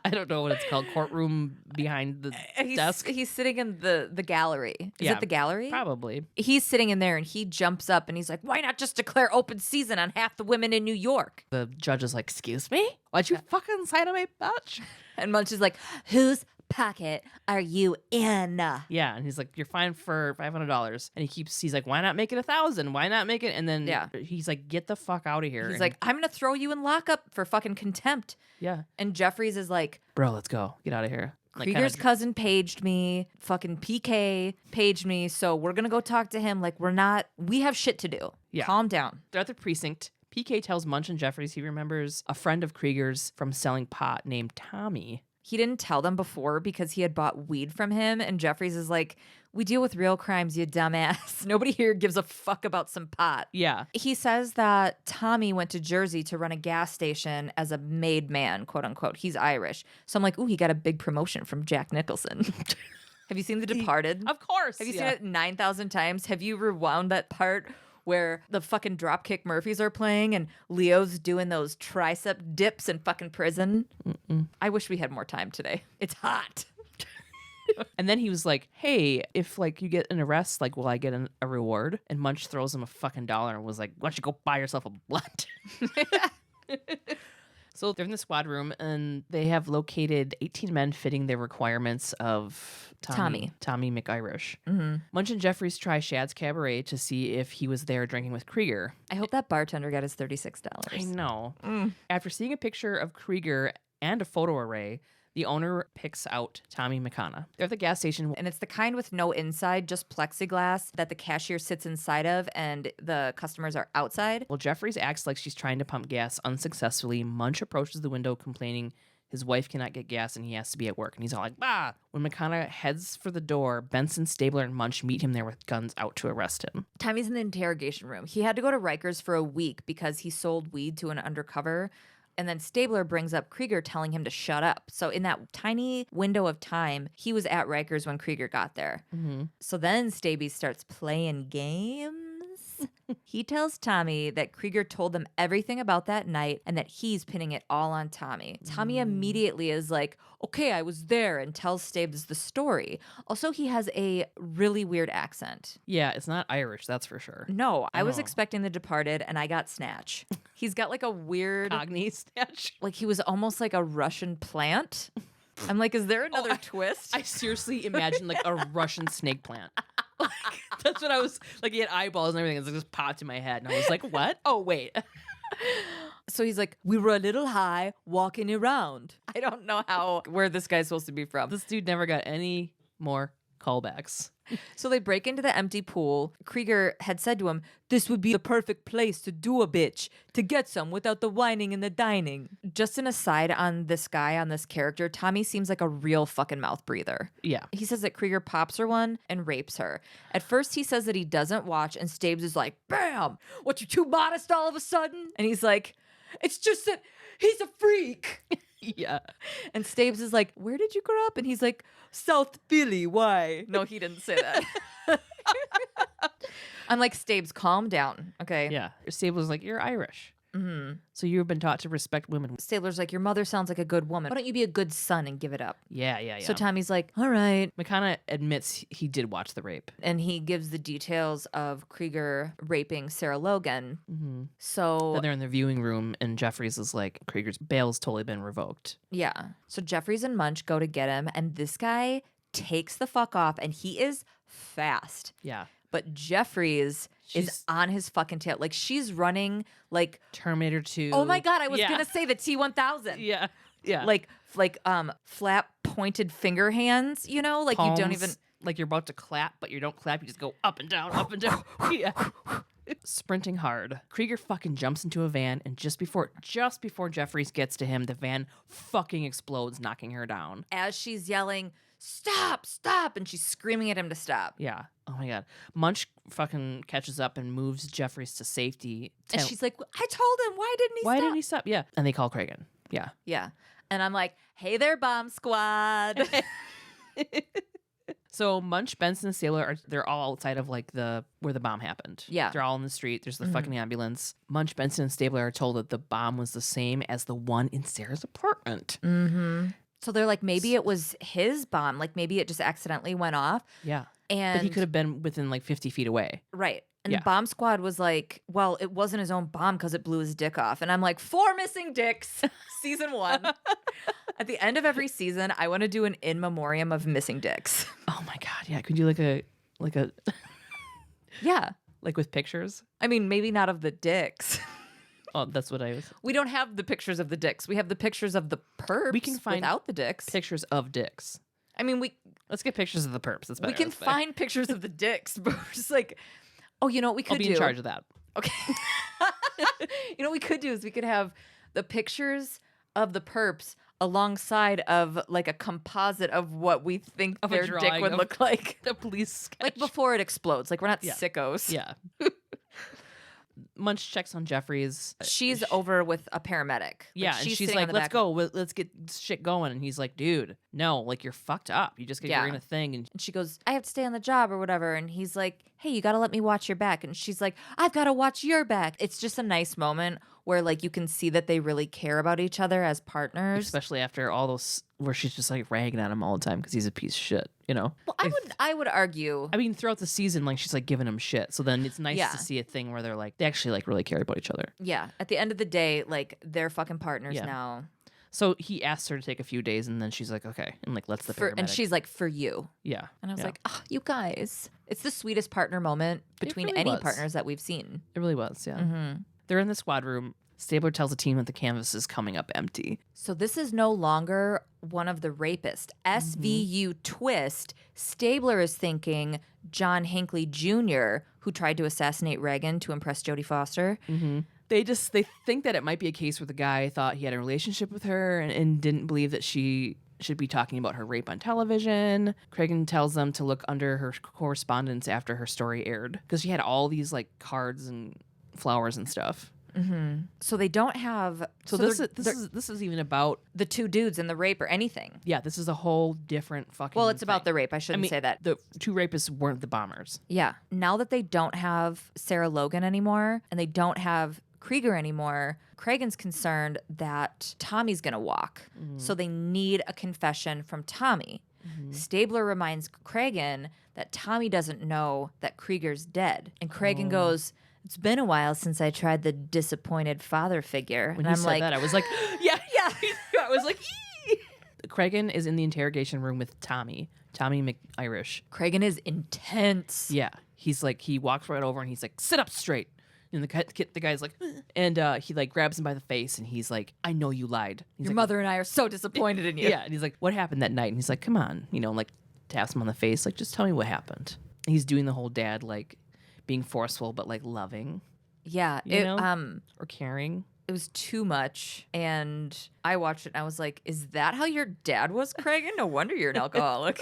B: I don't know what it's called. Courtroom behind the desk.
A: He's sitting in the gallery. Is it the gallery?
B: Probably.
A: He's sitting in there and he jumps up and he's like, why not just declare open season on half the women in New York?
B: The judge is like, excuse me? Why'd you fucking sign on my bitch?
A: And Munch is like, whose pocket are you in?
B: Yeah, and he's like, you're fine for $500. And he's like, why not make it 1,000? Why not make it? And then he's like, get the fuck out of here.
A: He's like, I'm gonna throw you in lockup for fucking contempt.
B: Yeah.
A: And Jeffries is like,
B: bro, let's go. Get out of here.
A: Krieger's cousin paged me. Fucking PK paged me. So we're gonna go talk to him. Like, we have shit to do.
B: Yeah.
A: Calm down.
B: They're at the precinct. PK tells Munch and Jeffries he remembers a friend of Krieger's from selling pot named Tommy.
A: he didn't tell them before because he had bought weed from him. And Jeffries is like, we deal with real crimes, you dumbass. Nobody here gives a fuck about some pot.
B: Yeah.
A: He says that Tommy went to Jersey to run a gas station as a made man, quote unquote. He's Irish. So I'm like, ooh, he got a big promotion from Jack Nicholson. Have you seen The Departed?
B: Of course.
A: Have you seen it 9,000 times? Have you rewound that part where the fucking Dropkick Murphys are playing and Leo's doing those tricep dips in fucking prison?
B: Mm-mm.
A: I wish we had more time today. It's hot.
B: And then he was like, hey, if like you get an arrest, like, will I get a reward? And Munch throws him a fucking dollar and was like, why don't you go buy yourself a blunt? So they're in the squad room and they have located 18 men fitting the requirements of Tommy McIrish.
A: Mm-hmm.
B: Munch and Jeffries try Shad's Cabaret to see if he was there drinking with Krieger.
A: I hope that bartender got his $36.
B: I know. After seeing a picture of Krieger and a photo array, the owner picks out Tommy McConaughey. They're at the gas station.
A: And it's the kind with no inside, just plexiglass that the cashier sits inside of and the customers are outside.
B: Well, Jeffries acts like she's trying to pump gas unsuccessfully. Munch approaches the window complaining his wife cannot get gas and he has to be at work. And he's all like, bah! When McConaughey heads for the door, Benson, Stabler, and Munch meet him there with guns out to arrest him.
A: Tommy's in the interrogation room. He had to go to Rikers for a week because he sold weed to an undercover. And then Stabler brings up Krieger telling him to shut up. So in that tiny window of time, he was at Rikers when Krieger got there.
B: Mm-hmm.
A: So then Staby starts playing games. He tells Tommy that Krieger told them everything about that night and that he's pinning it all on Tommy. Tommy immediately is like, okay, I was there, and tells Stabes the story. Also, he has a really weird accent.
B: Yeah, it's not Irish, that's for sure.
A: No, I was
B: Oh.
A: expecting The Departed and I got Snatch. He's got like a weird,
B: Cogni Snatch.
A: like he was almost like a Russian plant. I'm like, is there another twist?
B: I seriously imagined like a Russian snake plant. Like, that's what I was like. He had eyeballs and everything. It just popped in my head, and I was like, "What? Oh, wait."
A: So he's like, we were a little high walking around. I don't know where this guy's supposed to be from.
B: This dude never got any more callbacks.
A: So they break into the empty pool. Krieger had said to him, this would be the perfect place to do a bitch, to get some without the whining and the dining. Just an aside on this guy, on this character, Tommy seems like a real fucking mouth breather.
B: Yeah.
A: He says that Krieger pops her one and rapes her. At first he says that he doesn't watch, and Stabes is like, bam, what, you too modest all of a sudden? And he's like, it's just that he's a freak.
B: Yeah.
A: And Stabes is like, where did you grow up? And he's like, South Philly, why? No, he didn't say that. I'm like, Stabes, calm down, okay?
B: Yeah. Stabler was like, "You're Irish.
A: Mm-hmm.
B: So you've been taught to respect women."
A: Stabler's like, your mother sounds like a good woman. Why don't you be a good son and give it up?
B: Yeah.
A: So Tommy's like, all right.
B: McConaughey admits he did watch the rape.
A: And he gives the details of Krieger raping Sarah Logan.
B: Mm-hmm.
A: So
B: Then they're in the viewing room, and Jeffries is like, Krieger's bail's totally been revoked.
A: yeah. So Jeffries and Munch go to get him, and this guy takes the fuck off, and he is fast.
B: Yeah.
A: But Jeffries is
B: She's-
A: on his fucking tail. Like, she's running like,
B: Terminator 2.
A: oh my God, I was
B: Yeah.
A: going to say the T-1000.
B: Yeah. Yeah.
A: Like flat pointed finger hands, you know? Like, you don't
B: Palms,
A: even...
B: like you're about to clap, but you don't clap. You just go up and down, up and down. Yeah. Sprinting hard. Krieger fucking jumps into a van, and just before Jeffries gets to him, the van fucking explodes, knocking her down.
A: As she's yelling, stop, stop, and she's screaming at him to stop.
B: Yeah. Oh my God. Munch fucking catches up and moves Jeffries to safety.
A: And she's like, I told him, why didn't he
B: Why
A: stop?
B: didn't he stop? Yeah. And they call Kragan. Yeah.
A: Yeah. And I'm like, hey there, bomb squad.
B: So Munch, Benson, and Sailor they're all outside of like where the bomb happened.
A: Yeah.
B: They're all in the street. There's the fucking ambulance. Munch, Benson, and Stabler are told that the bomb was the same as the one in Sarah's apartment.
A: Mm-hmm. So they're like, maybe it was his bomb. Like, maybe it just accidentally went off.
B: Yeah.
A: And
B: But he could have been within like 50 feet away.
A: right. And
B: Yeah.
A: the bomb squad was like, well, it wasn't his own bomb because it blew his dick off. And I'm like, 4 missing dicks, season 1. At the end of every season, I want to do an in memoriam of missing dicks.
B: Oh my God. Yeah. Could you like a
A: Yeah.
B: like with pictures?
A: I mean, maybe not of the dicks.
B: Oh, that's what I was.
A: We don't have the pictures of the dicks. We have the pictures of the perps
B: We can find
A: without the dicks.
B: Pictures of dicks.
A: I mean,
B: Let's get pictures of the perps. That's better.
A: we can
B: That's better.
A: find pictures of the dicks, but we're just like, oh, you know what we could
B: I'll be
A: do?
B: in charge of that.
A: Okay. You know what we could do is we could have the pictures of the perps alongside of like a composite of what we think
B: Of a
A: their dick
B: drawing
A: would
B: of
A: look like.
B: The police sketch.
A: Like before it explodes. Like we're not
B: Yeah.
A: sickos.
B: Yeah. Munch checks on Jeffries.
A: She's over with a paramedic.
B: Yeah, and she's
A: sitting on
B: like,
A: the
B: let's
A: back.
B: go. Let's get shit going. And he's like, dude, no, like you're fucked up. You just
A: Yeah.
B: you're in a thing. And
A: And she goes, I have to stay on the job or whatever. And he's like, hey, you got to let me watch your back. And she's like, I've got to watch your back. It's just a nice moment where like you can see that they really care about each other as partners.
B: especially after all those where she's just like ragging on him all the time because he's a piece of shit, you know?
A: Well, I would argue.
B: I mean, throughout the season, like she's like giving him shit. So then it's nice
A: Yeah.
B: to see a thing where they're like, they actually like really care about each other.
A: Yeah. At the end of the day, like they're fucking partners
B: Yeah.
A: now.
B: So he asks her to take a few days and then she's like, okay. And like, lets the paramedic.
A: And she's like, for you.
B: yeah.
A: And I was
B: yeah.
A: like, oh, you guys. It's the sweetest partner moment between
B: really
A: any
B: was.
A: partners that we've seen.
B: It really was, yeah.
A: Mm-hmm.
B: They're in the squad room. Stabler tells the team that the canvas is coming up empty.
A: So this is no longer one of the rapists. SVU twist. Stabler is thinking John Hinckley Jr., who tried to assassinate Reagan to impress Jodie Foster.
B: Mm-hmm. They think that it might be a case where the guy thought he had a relationship with her and didn't believe that she should be talking about her rape on television. Cragen tells them to look under her correspondence after her story aired because she had all these like cards and flowers and stuff.
A: Mm-hmm. So they don't have.
B: So this is even about
A: the two dudes and the rape or anything.
B: Yeah, this is a whole different fucking.
A: Well, it's about
B: thing.
A: the rape. I shouldn't say that.
B: The two rapists weren't the bombers.
A: Yeah. Now that they don't have Sarah Logan anymore and they don't have Krieger anymore, Cragen's concerned that Tommy's going to walk.
B: Mm-hmm.
A: So they need a confession from Tommy. Mm-hmm. Stabler reminds Cragen that Tommy doesn't know that Krieger's dead. And Cragen goes, it's been a while since I tried the disappointed father figure.
B: When
A: and
B: he
A: I'm
B: said
A: like,
B: that, I was like, yeah. I was like, ee! Cragen is in the interrogation room with Tommy McIrish.
A: Cragen is intense.
B: Yeah. He's like, he walks right over and he's like, sit up straight. And the guy's like, and he like grabs him by the face and he's like, I know you lied. He's
A: Your
B: like,
A: mother and I are so disappointed in you.
B: Yeah. And he's like, what happened that night? And he's like, come on, like taps him on the face. Like, just tell me what happened. And he's doing the whole dad, like being forceful, but like loving.
A: Yeah.
B: Or caring.
A: It was too much. And I watched it and I was like, is that how your dad was, Cragen? No wonder you're an alcoholic.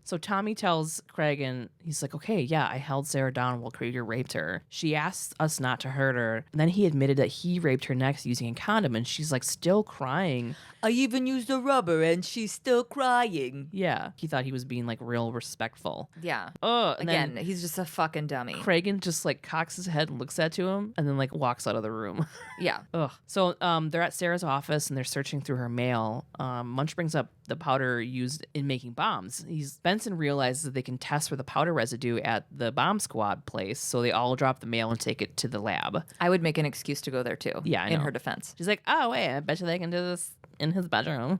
B: So Tommy tells Cragen, he's like, okay, yeah, I held Sarah down while Krieger raped her. She asked us not to hurt her. And then he admitted that he raped her next using a condom. And she's like still crying.
A: I even used a rubber and she's still crying.
B: Yeah. He thought he was being like real respectful.
A: Yeah.
B: And
A: Again,
B: then
A: he's just a fucking dummy.
B: Cragen just like cocks his head and looks at to him and then like walks out of the room.
A: Yeah.
B: Ugh. So they're at Sarah's office and they're searching through her mail. Munch brings up the powder used in making bombs. Benson realizes that they can test for the powder residue at the bomb squad place, so they all drop the mail and take it to the lab.
A: I would make an excuse to go there too.
B: Yeah, I
A: in
B: know.
A: her defense.
B: She's like, oh wait, I bet you they can do this in his bedroom.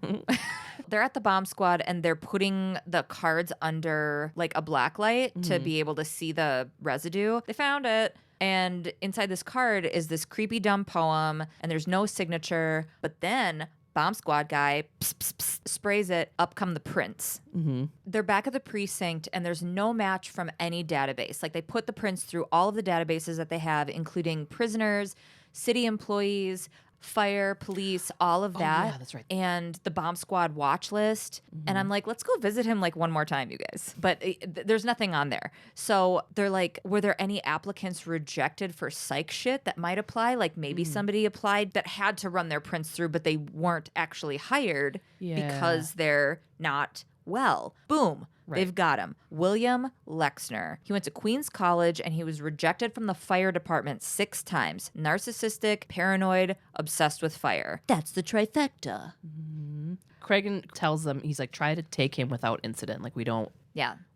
A: They're at the bomb squad and they're putting the cards under like a black light to be able to see the residue. They found it. And inside this card is this creepy dumb poem and there's no signature. But then bomb squad guy sprays it, up come the prints.
B: Mm-hmm.
A: They're back at the precinct and there's no match from any database. Like they put the prints through all of the databases that they have, including prisoners, city employees, fire, police, all of that.
B: Yeah, that's right.
A: And the bomb squad watch list. And I'm like, let's go visit him like one more time, you guys. But there's nothing on there. So they're like, were there any applicants rejected for psych shit that might apply? Like maybe somebody applied that had to run their prints through, but they weren't actually hired because they're not well. Boom.
B: Right.
A: They've got him. William Lexner. He went to Queens College and he was rejected from the fire department 6 times. Narcissistic, paranoid, obsessed with fire. That's the trifecta.
B: Mm-hmm. Cragen tells them, he's like, try to take him without incident. Like, we don't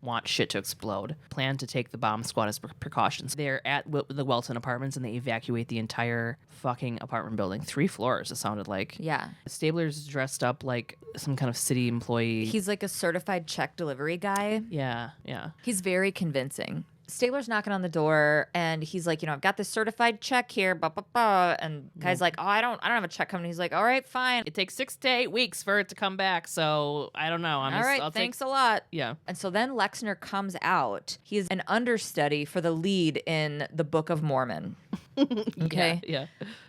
B: want shit to explode. Plan to take the bomb squad as precautions. They're at the Welton apartments and they evacuate the entire fucking apartment building. 3 floors, it sounded like.
A: Yeah.
B: Stabler's dressed up like some kind of city employee.
A: He's like a certified check delivery guy.
B: Yeah.
A: He's very convincing. Stabler's knocking on the door and he's like, I've got this certified check here, blah, blah, blah. And guy's like, oh, I don't have a check coming. He's like, all right, fine.
B: It takes 6 to 8 weeks for it to come back, so I don't know.
A: Thanks a lot.
B: Yeah.
A: And so then Lexner comes out. He's an understudy for the lead in the Book of Mormon. Okay.
B: Yeah.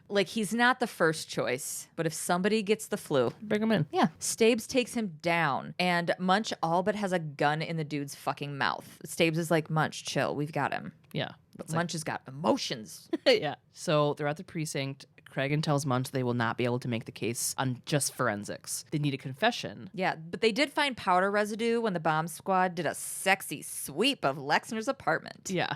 A: Like, he's not the first choice, but if somebody gets the flu,
B: Bring him in.
A: yeah. Stabes takes him down, and Munch all but has a gun in the dude's fucking mouth. Stabes is like, Munch, chill. We've got him.
B: Yeah.
A: But Munch has got emotions.
B: Yeah. So they're at the precinct. Cragen tells Munch they will not be able to make the case on just forensics. They need a confession.
A: Yeah, but they did find powder residue when the bomb squad did a sexy sweep of Lexner's apartment.
B: Yeah.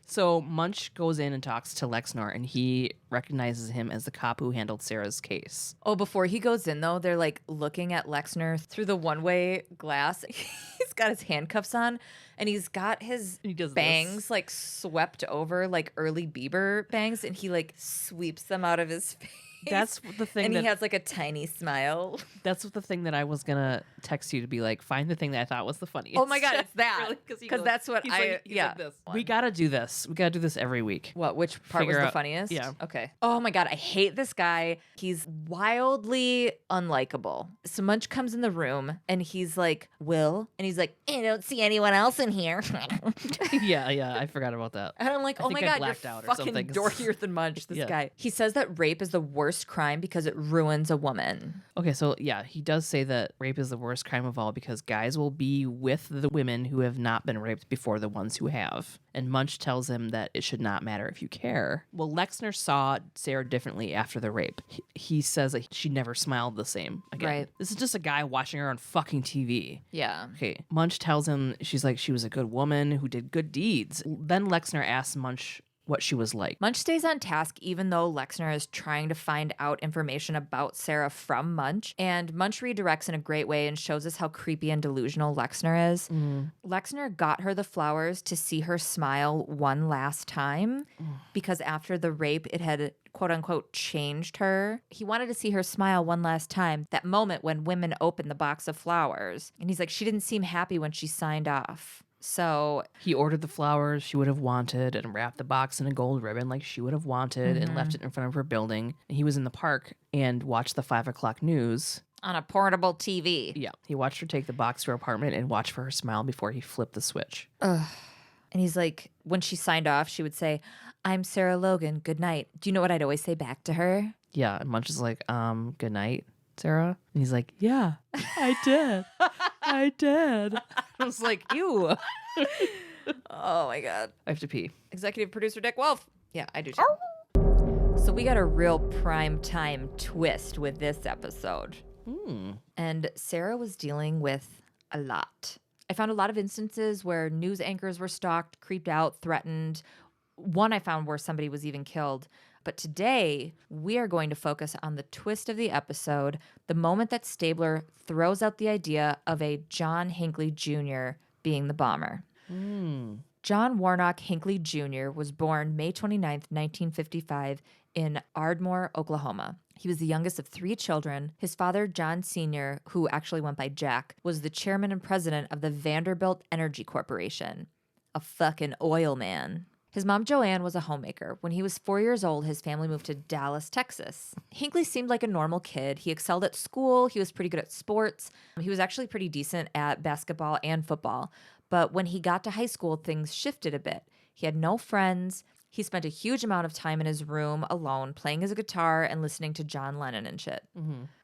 B: So Munch goes in and talks to Lexner, and he recognizes him as the cop who handled Sarah's case.
A: Oh, before he goes in, though, they're like looking at Lexner through the one-way glass. He's got his handcuffs on, and he's got his bangs like swept over like early Bieber bangs, and he like sweeps them out of his face.
B: That's the thing.
A: And he has like a tiny smile.
B: That's the thing that I was going to text you to be like, find the thing that I thought was the funniest.
A: Oh my God, it's that.
B: Because
A: really? That's what
B: like this. We got to do this. We got to do this every week.
A: What? Which part was the funniest?
B: Yeah.
A: Okay. Oh my God, I hate this guy. He's wildly unlikable. So Munch comes in the room and he's like, Will? And he's like, I don't see anyone else in here.
B: Yeah. I forgot about that.
A: And I'm like, oh my God, you're
B: out or
A: fucking
B: something.
A: dorkier than Munch, this guy. He says that rape is the worst crime because it ruins a woman.
B: Okay, so yeah, he does say that rape is the worst crime of all because guys will be with the women who have not been raped before the ones who have. And Munch tells him that it should not matter if you care. Well, Lexner saw Sarah differently after the rape. He says that she never smiled the same again.
A: Right.
B: This is just a guy watching her on fucking TV.
A: Yeah.
B: Okay, Munch tells him she's like, she was a good woman who did good deeds. Then Lexner asks Munch what she was like.
A: Munch stays on task even though Lexner is trying to find out information about Sarah from Munch. And Munch redirects in a great way and shows us how creepy and delusional Lexner is. Lexner got her the flowers to see her smile one last time because after the rape, it had quote unquote changed her. He wanted to see her smile one last time, that moment when women open the box of flowers. And he's like, she didn't seem happy when she signed off. So
B: he ordered the flowers she would have wanted and wrapped the box in a gold ribbon like she would have wanted and left it in front of her building. He was in the park and watched the 5 o'clock news.
A: On a portable TV.
B: Yeah. He watched her take the box to her apartment and watch for her smile before he flipped the switch.
A: Ugh. And he's like, when she signed off, she would say, I'm Sarah Logan. Good night. Do you know what I'd always say back to her?
B: Yeah. And Munch is like, good night, Sarah. And he's like, yeah, I did. I did. I was like, ew.
A: Oh my God.
B: I have to pee.
A: Executive producer Dick Wolf. Yeah, I do too. So we got a real prime time twist with this episode. And Sarah was dealing with a lot. I found a lot of instances where news anchors were stalked, creeped out, threatened. One I found where somebody was even killed. But today, we are going to focus on the twist of the episode, the moment that Stabler throws out the idea of a John Hinckley Jr. being the bomber. John Warnock Hinckley Jr. was born May 29th, 1955 in Ardmore, Oklahoma. He was the youngest of 3 children. His father, John Sr., who actually went by Jack, was the chairman and president of the Vanderbilt Energy Corporation. A fucking oil man. His mom, Joanne, was a homemaker. When he was 4 years old, his family moved to Dallas, Texas. Hinckley seemed like a normal kid. He excelled at school. He was pretty good at sports. He was actually pretty decent at basketball and football. But when he got to high school, things shifted a bit. He had no friends. He spent a huge amount of time in his room alone, playing his guitar and listening to John Lennon and shit.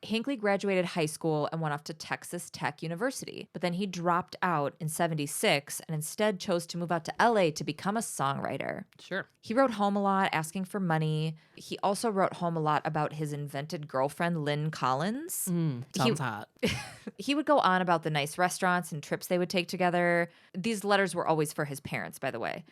A: Hinckley graduated high school and went off to Texas Tech University. But then he dropped out in 76 and instead chose to move out to LA to become a songwriter.
B: Sure.
A: He wrote home a lot, asking for money. He also wrote home a lot about his invented girlfriend, Lynn Collins.
B: Sounds hot.
A: He would go on about the nice restaurants and trips they would take together. These letters were always for his parents, by the way.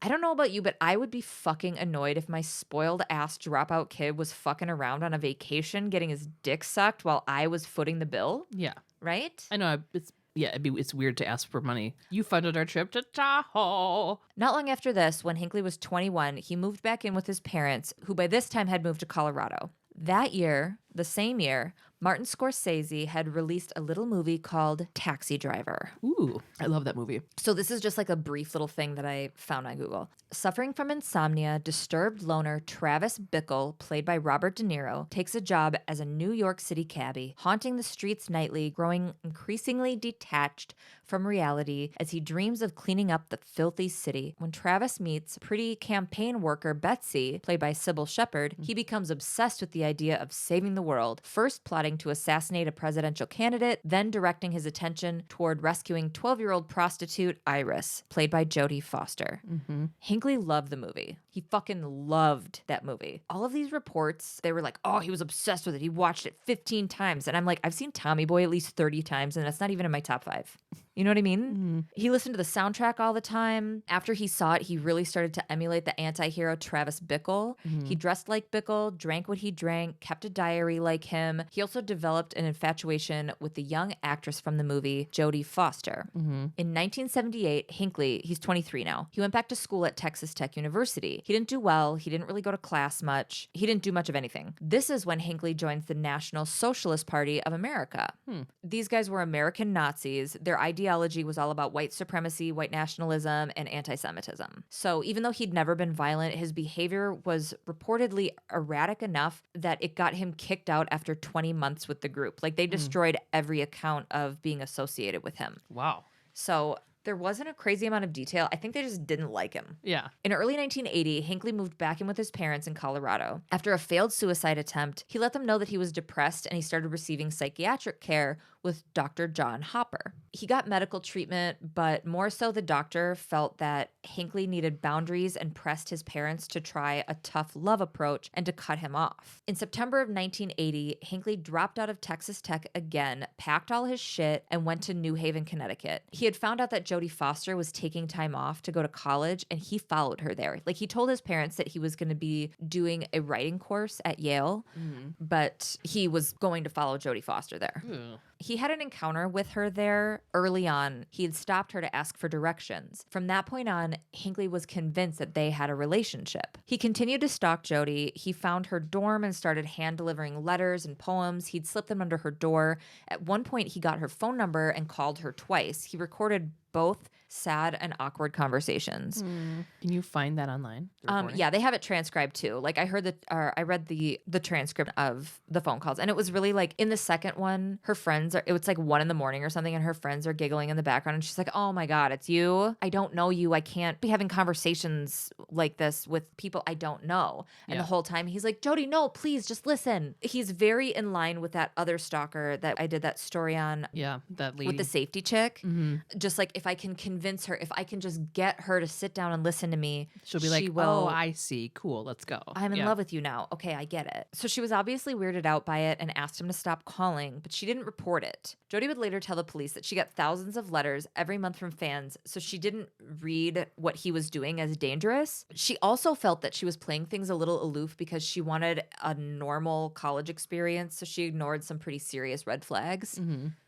A: I don't know about you, but I would be fucking annoyed if my spoiled ass dropout kid was fucking around on a vacation getting his dick sucked while I was footing the bill.
B: Yeah.
A: Right?
B: I know. It's weird to ask for money. You funded our trip to Tahoe.
A: Not long after this, when Hinckley was 21, he moved back in with his parents, who by this time had moved to Colorado. That year, the same year, Martin Scorsese had released a little movie called Taxi Driver.
B: Ooh, I love that movie.
A: So this is just like a brief little thing that I found on Google. Suffering from insomnia, disturbed loner Travis Bickle, played by Robert De Niro, takes a job as a New York City cabbie, haunting the streets nightly, growing increasingly detached from reality as he dreams of cleaning up the filthy city. When Travis meets pretty campaign worker Betsy, played by Sybil Shepherd, he becomes obsessed with the idea of saving the world, first plotting to assassinate a presidential candidate, then directing his attention toward rescuing 12-year-old prostitute Iris, played by Jodie Foster. Hinckley loved the movie. He fucking loved that movie. All of these reports, they were like, oh, he was obsessed with it. He watched it 15 times. And I'm like, I've seen Tommy Boy at least 30 times, and that's not even in my top 5. You know what I mean? He listened to the soundtrack all the time. After he saw it, he really started to emulate the anti-hero Travis Bickle. He dressed like Bickle, drank what he drank, kept a diary like him. He also developed an infatuation with the young actress from the movie, Jodie Foster. In 1978, Hinckley, he's 23 now, he went back to school at Texas Tech University. He didn't do well. He didn't really go to class much. He didn't do much of anything. This is when Hinckley joins the National Socialist Party of America. These guys were American Nazis. Their ideology was all about white supremacy, white nationalism, and anti-Semitism. So even though he'd never been violent, his behavior was reportedly erratic enough that it got him kicked out after 20 months with the group. Like, they destroyed every account of being associated with him.
B: Wow.
A: So there wasn't a crazy amount of detail. I think they just didn't like him.
B: Yeah.
A: In early 1980, Hinckley moved back in with his parents in Colorado. After a failed suicide attempt, he let them know that he was depressed and he started receiving psychiatric care with Dr. John Hopper. He got medical treatment, but more so the doctor felt that Hinckley needed boundaries and pressed his parents to try a tough love approach and to cut him off. In September of 1980, Hinckley dropped out of Texas Tech again, packed all his shit, and went to New Haven, Connecticut. He had found out that Jodie Foster was taking time off to go to college, and he followed her there. Like, he told his parents that he was going to be doing a writing course at Yale, but he was going to follow Jodie Foster there. He had an encounter with her there early on. He had stopped her to ask for directions. From that point on, Hinckley was convinced that they had a relationship. He continued to stalk Jodie. He found her dorm and started hand-delivering letters and poems. He'd slipped them under her door. At one point, he got her phone number and called her twice. He recorded both sad and awkward conversations.
B: Can you find that online?
A: Yeah, they have it transcribed too. Like, I read the transcript of the phone calls, and it was really like, in the second one, her friends it was like 1 a.m. or something, and her friends are giggling in the background, and she's like, oh my God, it's you? I don't know you. I can't be having conversations like this with people I don't know. And the whole time he's like, Jodie, no, please just listen. He's very in line with that other stalker that I did that story on.
B: Yeah, that lady.
A: With the safety chick. Just like, if I can convince her, if I can just get her to sit down and listen to me,
B: she'll be like, oh, I see. Cool, let's go.
A: I'm in love with you now. Okay, I get it. So she was obviously weirded out by it and asked him to stop calling, but she didn't report it. Jodie would later tell the police that she got thousands of letters every month from fans, so she didn't read what he was doing as dangerous. She also felt that she was playing things a little aloof because she wanted a normal college experience, so she ignored some pretty serious red flags.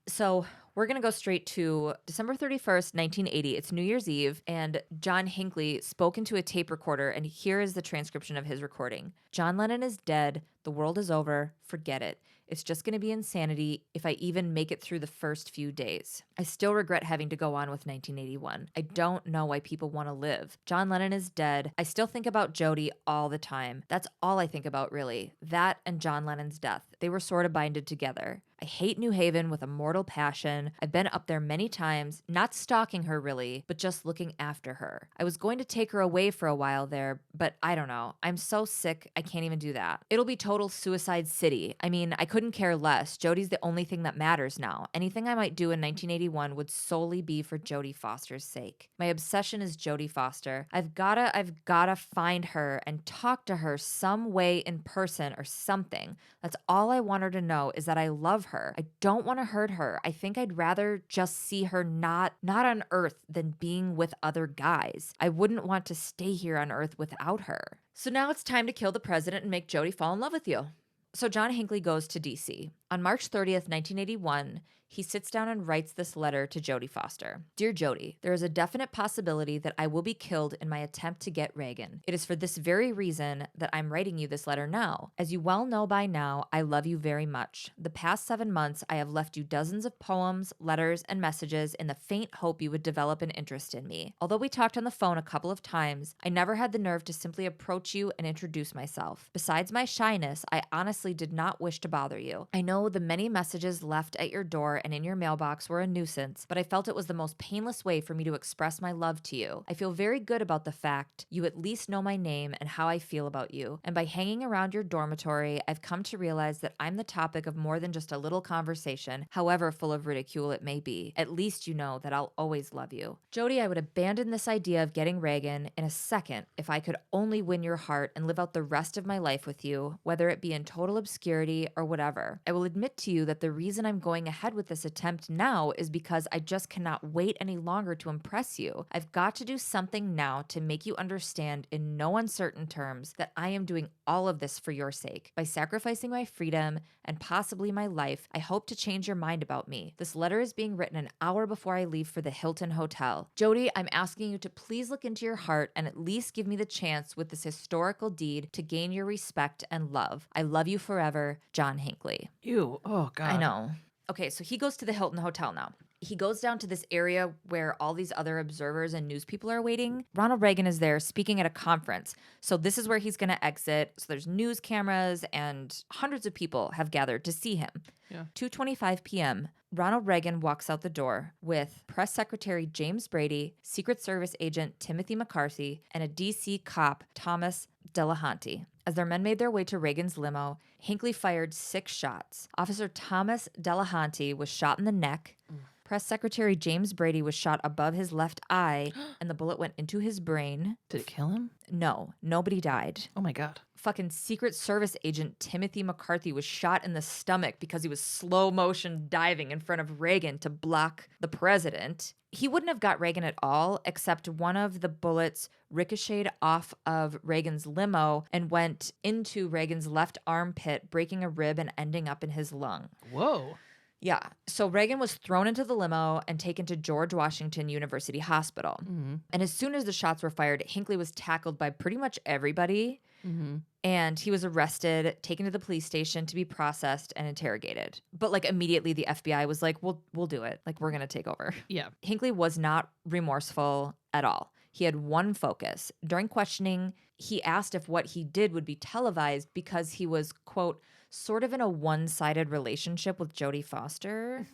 A: So we're going to go straight to December 31st, 1980. It's New Year's Eve, and John Hinckley spoke into a tape recorder, and here is the transcription of his recording. John Lennon is dead. The world is over. Forget it. It's just going to be insanity if I even make it through the first few days. I still regret having to go on with 1981. I don't know why people want to live. John Lennon is dead. I still think about Jodie all the time. That's all I think about, really. That and John Lennon's death. They were sort of binded together. I hate New Haven with a mortal passion. I've been up there many times, not stalking her really, but just looking after her. I was going to take her away for a while there, but I don't know. I'm so sick, I can't even do that. It'll be total suicide city. I mean, I couldn't care less. Jodie's the only thing that matters now. Anything I might do in 1981 would solely be for Jodie Foster's sake. My obsession is Jodie Foster. I've gotta find her and talk to her some way in person or something. That's all I want her to know, is that I love her. I don't want to hurt her. I think I'd rather just see her not on Earth than being with other guys. I wouldn't want to stay here on Earth without her. So now it's time to kill the president and make Jodie fall in love with you. So John Hinckley goes to DC. On March 30th, 1981, he sits down and writes this letter to Jodie Foster. Dear Jodie, there is a definite possibility that I will be killed in my attempt to get Reagan. It is for this very reason that I'm writing you this letter now. As you well know by now, I love you very much. The past 7 months, I have left you dozens of poems, letters, and messages in the faint hope you would develop an interest in me. Although we talked on the phone a couple of times, I never had the nerve to simply approach you and introduce myself. Besides my shyness, I honestly did not wish to bother you. I know know the many messages left at your door and in your mailbox were a nuisance, but I felt it was the most painless way for me to express my love to you. I feel very good about the fact you at least know my name and how I feel about you. And by hanging around your dormitory, I've come to realize that I'm the topic of more than just a little conversation, however full of ridicule it may be. At least you know that I'll always love you. Jody, I would abandon this idea of getting Reagan in a second if I could only win your heart and live out the rest of my life with you, whether it be in total obscurity or whatever. I will admit to you that the reason I'm going ahead with this attempt now is because I just cannot wait any longer to impress you. I've got to do something now to make you understand in no uncertain terms that I am doing all of this for your sake. By sacrificing my freedom and possibly my life, I hope to change your mind about me. This letter is being written an hour before I leave for the Hilton Hotel. Jody, I'm asking you to please look into your heart and at least give me the chance with this historical deed to gain your respect and love. I love you forever, John Hinckley.
B: Ew. Oh, God.
A: I know. Okay, so he goes to the Hilton Hotel now. He goes down to this area where all these other observers and news people are waiting. Ronald Reagan is there speaking at a conference. So this is where he's going to exit. So there's news cameras and hundreds of people have gathered to see him.
B: Yeah.
A: 2:25 p.m., Ronald Reagan walks out the door with Press Secretary James Brady, Secret Service agent Timothy McCarthy, and a D.C. cop, Thomas Delahanty. As their men made their way to Reagan's limo, Hinckley fired 6 shots. Officer Thomas Delahanty was shot in the neck. Press Secretary James Brady was shot above his left eye, and the bullet went into his brain.
B: Did it kill him?
A: No, nobody died.
B: Oh, my God.
A: Fucking Secret Service agent Timothy McCarthy was shot in the stomach because he was slow motion diving in front of Reagan to block the president. He wouldn't have got Reagan at all, except one of the bullets ricocheted off of Reagan's limo and went into Reagan's left armpit, breaking a rib and ending up in his lung.
B: Whoa.
A: Yeah. So Reagan was thrown into the limo and taken to George Washington University Hospital.
B: Mm-hmm.
A: And as soon as the shots were fired, Hinckley was tackled by pretty much everybody.
B: Mm-hmm.
A: And he was arrested, taken to the police station to be processed and interrogated. But like immediately the FBI was like, we'll do it. Like, we're going to take over.
B: Yeah.
A: Hinckley was not remorseful at all. He had one focus. During questioning, he asked if what he did would be televised because he was, quote, sort of in a one-sided relationship with Jodie Foster.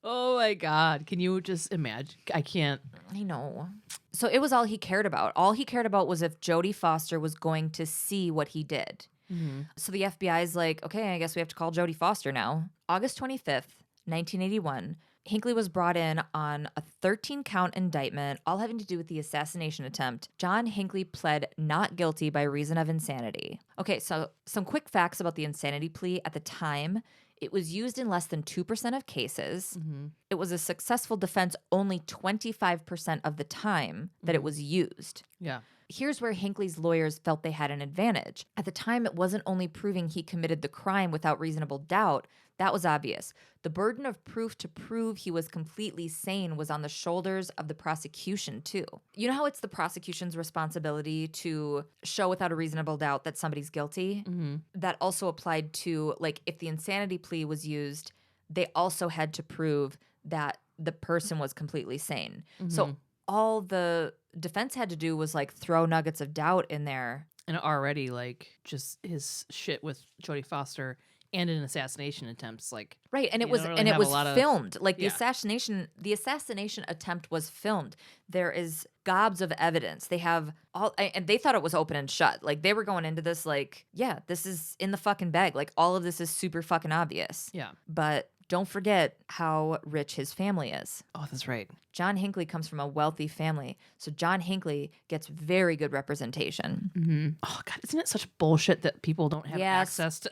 B: Oh, my God. Can you just imagine? I can't.
A: I know. So it was all he cared about. All he cared about was if Jodie Foster was going to see what he did.
B: Mm-hmm.
A: So the FBI is like, okay, I guess we have to call Jodie Foster now. August 25th, 1981, Hinckley was brought in on a 13-count indictment, all having to do with the assassination attempt. John Hinckley pled not guilty by reason of insanity. Okay, so some quick facts about the insanity plea at the time. It was used in less than 2% of cases.
B: Mm-hmm.
A: It was a successful defense only 25% of the time that it was used.
B: Yeah.
A: Here's where Hinckley's lawyers felt they had an advantage. At the time, it wasn't only proving he committed the crime without reasonable doubt. That was obvious. The burden of proof to prove he was completely sane was on the shoulders of the prosecution, too. You know how it's the prosecution's responsibility to show without a reasonable doubt that somebody's guilty?
B: Mm-hmm.
A: That also applied to, like, if the insanity plea was used, they also had to prove that the person was completely sane.
B: Mm-hmm.
A: So all the defense had to do was, like, throw nuggets of doubt in there.
B: And already, like, just his shit with Jodie Foster and an assassination attempts, like,
A: right, and it was
B: really
A: and it
B: have
A: was
B: a lot of-
A: filmed. Like
B: Yeah.
A: the assassination attempt was filmed. There is gobs of evidence. They have all, and they thought it was open and shut. Like, they were going into this like, yeah, this is in the fucking bag. Like, all of this is super fucking obvious.
B: Yeah.
A: But don't forget how rich his family is.
B: Oh, that's right.
A: John Hinckley comes from a wealthy family, so John Hinckley gets very good representation.
B: Mm-hmm. Oh, God, isn't it such bullshit that people don't have
A: Yes.
B: access to?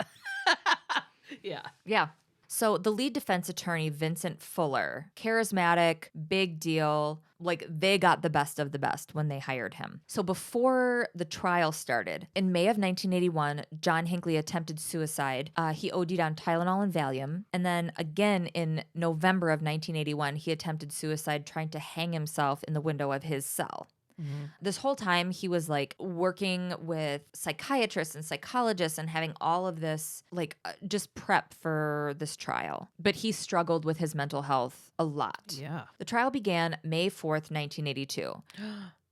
B: Yeah.
A: Yeah. So the lead defense attorney, Vincent Fuller, charismatic, big deal. Like, they got the best of the best when they hired him. So before the trial started, in May of 1981, John Hinckley attempted suicide. He OD'd on Tylenol and Valium. And then again in November of 1981, he attempted suicide trying to hang himself in the window of his cell.
B: Mm-hmm.
A: This whole time, he was like working with psychiatrists and psychologists and having all of this, like, just prep for this trial. But he struggled with his mental health a lot.
B: Yeah.
A: The trial began May 4th, 1982.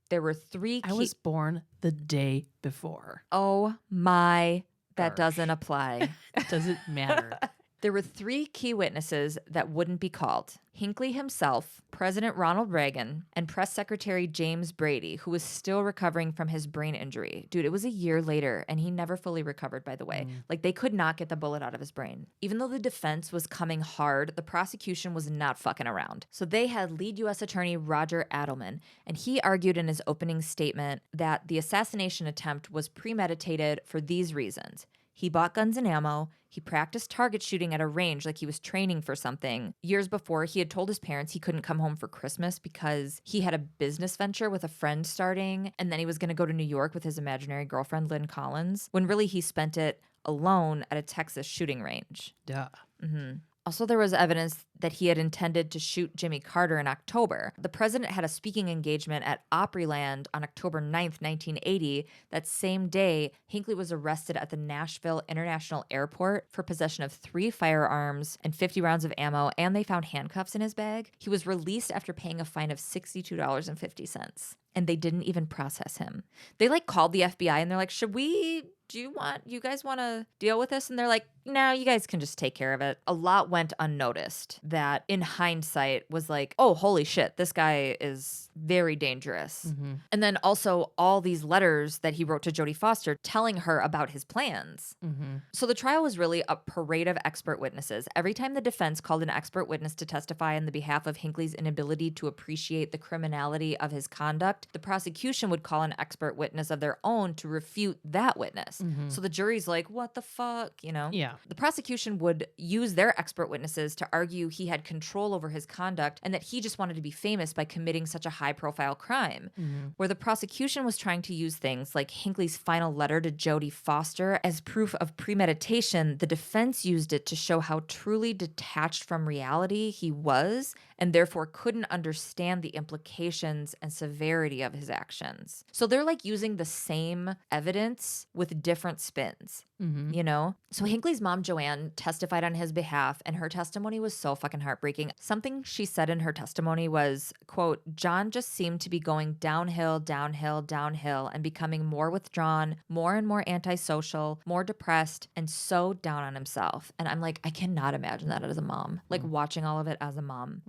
A: There were 3
B: I was born the day before.
A: Oh my That doesn't apply.
B: It doesn't matter.
A: There were 3 key witnesses that wouldn't be called. Hinckley himself, President Ronald Reagan, and Press Secretary James Brady, who was still recovering from his brain injury. Dude, it was a year later, and he never fully recovered, by the way. Like, they could not get the bullet out of his brain. Even though the defense was coming hard, the prosecution was not fucking around. So they had lead U.S. Attorney Roger Adelman, and he argued in his opening statement that the assassination attempt was premeditated for these reasons. He bought guns and ammo. He practiced target shooting at a range like he was training for something. Years before, he had told his parents he couldn't come home for Christmas because he had a business venture with a friend starting, and then he was going to go to New York with his imaginary girlfriend, Lynn Collins, when really he spent it alone at a Texas shooting range.
B: Duh.
A: Also, there was evidence that he had intended to shoot Jimmy Carter in October. The president had a speaking engagement at Opryland on October 9th, 1980. That same day, Hinckley was arrested at the Nashville International Airport for possession of 3 firearms and 50 rounds of ammo, and they found handcuffs in his bag. He was released after paying a fine of $62.50. And they didn't even process him. They called the FBI and they're like, you guys want to deal with this? And they're like, no, you guys can just take care of it. A lot went unnoticed that in hindsight was like, oh, holy shit, this guy is very dangerous. And then also all these letters that he wrote to Jodie Foster telling her about his plans. So the trial was really a parade of expert witnesses. Every time the defense called an expert witness to testify on the behalf of Hinckley's inability to appreciate the criminality of his conduct, the prosecution would call an expert witness of their own to refute that witness. So the jury's like, what the fuck,
B: Yeah.
A: The prosecution would use their expert witnesses to argue he had control over his conduct and that he just wanted to be famous by committing such a high-profile crime. Where the prosecution was trying to use things like Hinckley's final letter to Jodie Foster as proof of premeditation, the defense used it to show how truly detached from reality he was and therefore couldn't understand the implications and severity of his actions. So they're using the same evidence with different spins. So Hinckley's mom, Joanne, testified on his behalf, and her testimony was so fucking heartbreaking. Something she said in her testimony was, quote, John just seemed to be going downhill, downhill, downhill, and becoming more withdrawn, more and more antisocial, more depressed, and so down on himself. And I'm like, I cannot imagine that as a mom, watching all of it as a mom.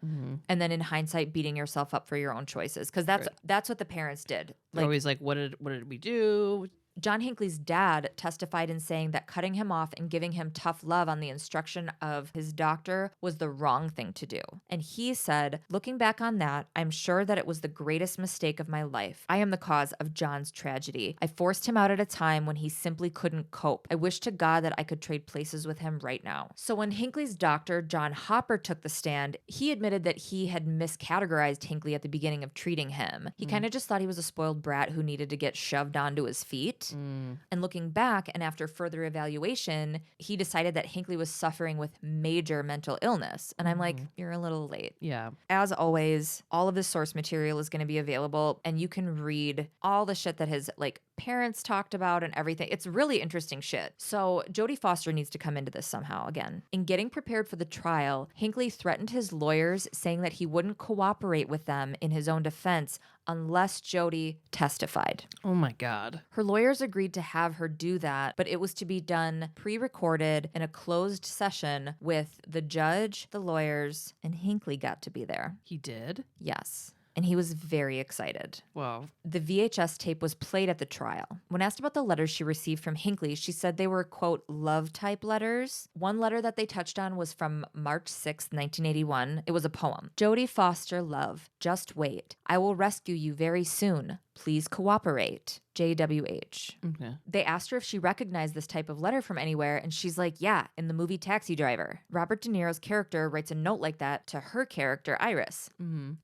A: And then in hindsight, beating yourself up for your own choices. Because that's what the parents did.
B: They're always like, what did we do?
A: John Hinckley's dad testified in saying that cutting him off and giving him tough love on the instruction of his doctor was the wrong thing to do. And he said, looking back on that, I'm sure that it was the greatest mistake of my life. I am the cause of John's tragedy. I forced him out at a time when he simply couldn't cope. I wish to God that I could trade places with him right now. So when Hinckley's doctor, John Hopper, took the stand, he admitted that he had miscategorized Hinckley at the beginning of treating him. He kind of just thought he was a spoiled brat who needed to get shoved onto his feet. And looking back and after further evaluation, he decided that Hinckley was suffering with major mental illness. And I'm like, you're a little late.
B: Yeah.
A: As always, all of the source material is going to be available and you can read all the shit that his parents talked about and everything. It's really interesting shit. So Jodie Foster needs to come into this somehow again. In getting prepared for the trial, Hinckley threatened his lawyers, saying that he wouldn't cooperate with them in his own defense unless Jodie testified.
B: Oh my God.
A: Her lawyers agreed to have her do that, but it was to be done pre-recorded in a closed session with the judge, the lawyers, and Hinckley got to be there.
B: He did?
A: Yes. And he was very excited.
B: Wow.
A: The VHS tape was played at the trial. When asked about the letters she received from Hinckley, she said they were, quote, love-type letters. One letter that they touched on was from March 6, 1981. It was a poem. Jodie Foster, love, just wait. I will rescue you very soon. Please cooperate. JWH.
B: Okay.
A: They asked her if she recognized this type of letter from anywhere, and she's like, yeah, in the movie Taxi Driver. Robert De Niro's character writes a note like that to her character, Iris.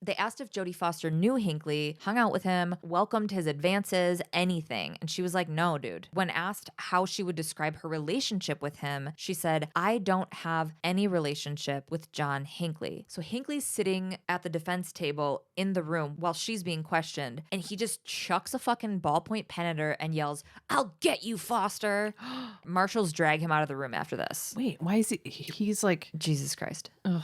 A: They asked if Jodie Foster knew Hinckley, hung out with him, welcomed his advances, anything. And she was like, no, dude. When asked how she would describe her relationship with him, she said, I don't have any relationship with John Hinckley. So Hinckley's sitting at the defense table in the room while she's being questioned, and he just chucks a fucking ballpoint pen at her and yells, I'll get you, Foster. Marshals drag him out of the room after this.
B: Wait, why is he's like,
A: Jesus Christ.
B: ugh,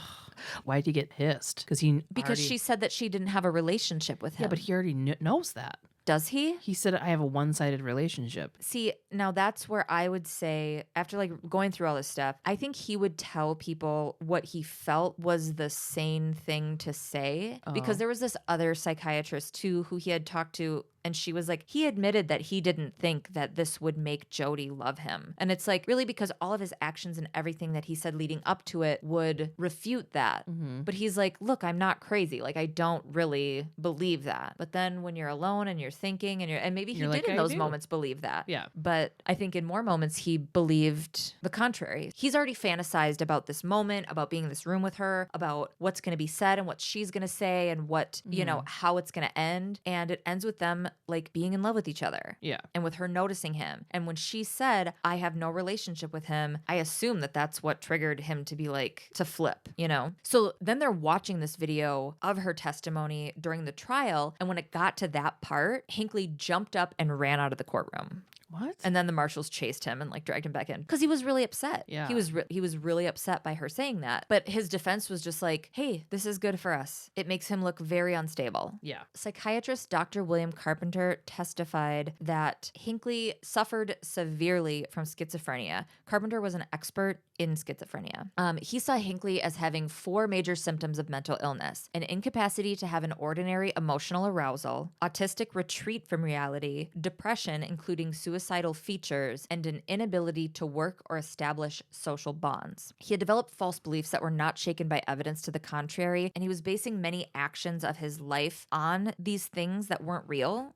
B: why'd he get pissed? Because
A: she said that she didn't have a relationship with him.
B: Yeah, but he already knows that.
A: Does he?
B: He said, I have a one-sided relationship.
A: See, now that's where I would say, after like going through all this stuff, I think he would tell people what he felt was the sane thing to say. Because there was this other psychiatrist too who he had talked to, and she was like, he admitted that he didn't think that this would make Jody love him. And it's like, really, because all of his actions and everything that he said leading up to it would refute that. But he's like, look, I'm not crazy. Like, I don't really believe that. But then when you're alone and you're thinking and maybe he
B: You're
A: did
B: like,
A: in
B: I
A: those
B: do.
A: moments believe that.
B: Yeah.
A: But I think in more moments he believed the contrary. He's already fantasized about this moment, about being in this room with her, about what's going to be said and what she's going to say and what, you know, how it's going to end. And it ends with them like being in love with each other.
B: Yeah.
A: And with her noticing him. And when she said, I have no relationship with him, I assume that that's what triggered him to be like, to flip, you know? So then they're watching this video of her testimony during the trial. And when it got to that part, Hinckley jumped up and ran out of the courtroom.
B: What?
A: And then the marshals chased him and like dragged him back in because he was really upset.
B: Yeah.
A: He was really upset by her saying that. But his defense was just like, hey, this is good for us. It makes him look very unstable.
B: Yeah.
A: Psychiatrist Dr. William Carpenter testified that Hinckley suffered severely from schizophrenia. Carpenter was an expert in schizophrenia. He saw Hinckley as having 4 major symptoms of mental illness: an incapacity to have an ordinary emotional arousal, autistic retreat from reality, depression, including suicidal features, and an inability to work or establish social bonds. He had developed false beliefs that were not shaken by evidence to the contrary, and he was basing many actions of his life on these things that weren't real.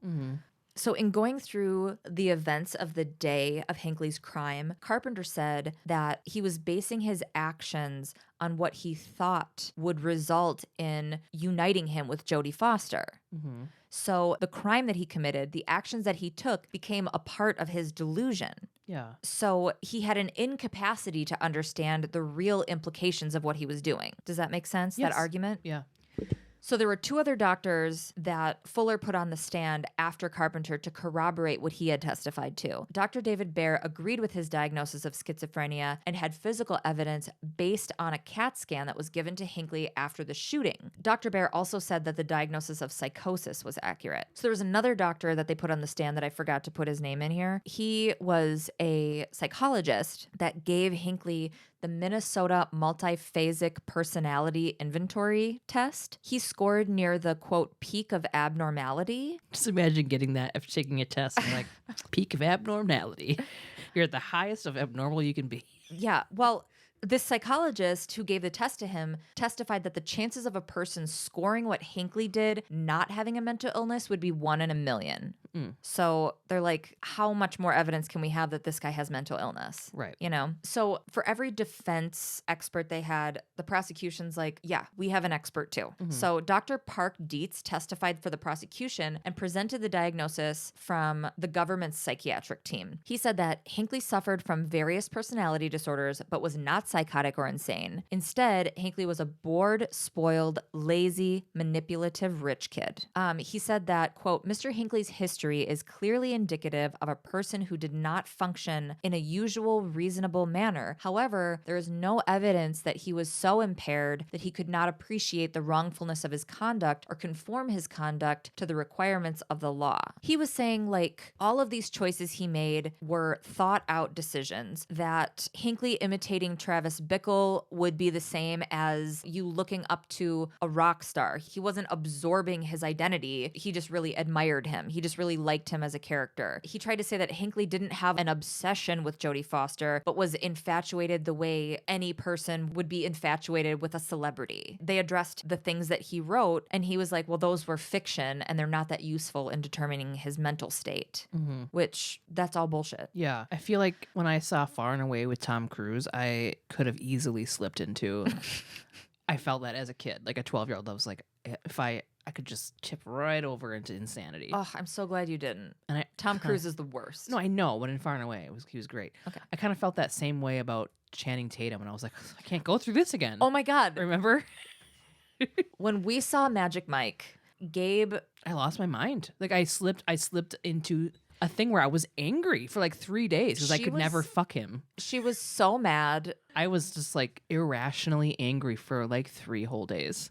A: So, in going through the events of the day of Hinckley's crime, Carpenter said that he was basing his actions on what he thought would result in uniting him with Jodie Foster. So, the crime that he committed, the actions that he took, became a part of his delusion.
B: Yeah.
A: So, he had an incapacity to understand the real implications of what he was doing. Does that make sense,
B: Yes.
A: that argument?
B: Yeah.
A: So there were 2 other doctors that Fuller put on the stand after Carpenter to corroborate what he had testified to. Dr. David Baer agreed with his diagnosis of schizophrenia and had physical evidence based on a CAT scan that was given to Hinckley after the shooting. Dr. Baer also said that the diagnosis of psychosis was accurate. So there was another doctor that they put on the stand that I forgot to put his name in here. He was a psychologist that gave Hinckley the Minnesota Multiphasic Personality Inventory test. He scored near the, quote, peak of abnormality.
B: Just imagine getting that after taking a test and like, peak of abnormality. You're at the highest of abnormal you can be.
A: Yeah, well, this psychologist who gave the test to him testified that the chances of a person scoring what Hinckley did, not having a mental illness, would be 1 in a million. So they're like, how much more evidence can we have that this guy has mental illness?
B: Right.
A: You know? So for every defense expert they had, the prosecution's like, yeah, we have an expert too. So Dr. Park Dietz testified for the prosecution and presented the diagnosis from the government's psychiatric team. He said that Hinckley suffered from various personality disorders, but was not psychotic or insane. Instead, Hinckley was a bored, spoiled, lazy, manipulative rich kid. He said that, quote, Mr. Hinckley's history is clearly indicative of a person who did not function in a usual, reasonable manner. However, there is no evidence that he was so impaired that he could not appreciate the wrongfulness of his conduct or conform his conduct to the requirements of the law. He was saying, like, all of these choices he made were thought out decisions, that Hinckley imitating Travis Bickle would be the same as you looking up to a rock star. He wasn't absorbing his identity. He just really admired him. He just really liked him as a character. He tried to say that Hinckley didn't have an obsession with Jodie Foster, but was infatuated the way any person would be infatuated with a celebrity. They addressed the things that he wrote, and he was like, well, those were fiction, and they're not that useful in determining his mental state, which that's all bullshit.
B: Yeah. I feel like when I saw Far and Away with Tom Cruise, I could have easily slipped into... I felt that as a kid, like a 12-year-old. I was like, if I could just tip right over into insanity.
A: Oh, I'm so glad you didn't.
B: And
A: Tom Cruise is the worst.
B: No, I know. But in Far and Away, he was great.
A: Okay.
B: I kind of felt that same way about Channing Tatum, and I was like, I can't go through this again.
A: Oh my God.
B: Remember?
A: When we saw Magic Mike, Gabe...
B: I lost my mind. Like I slipped into a thing where I was angry for like 3 days because I could never fuck him.
A: She was so mad.
B: I was just like irrationally angry for like 3 whole days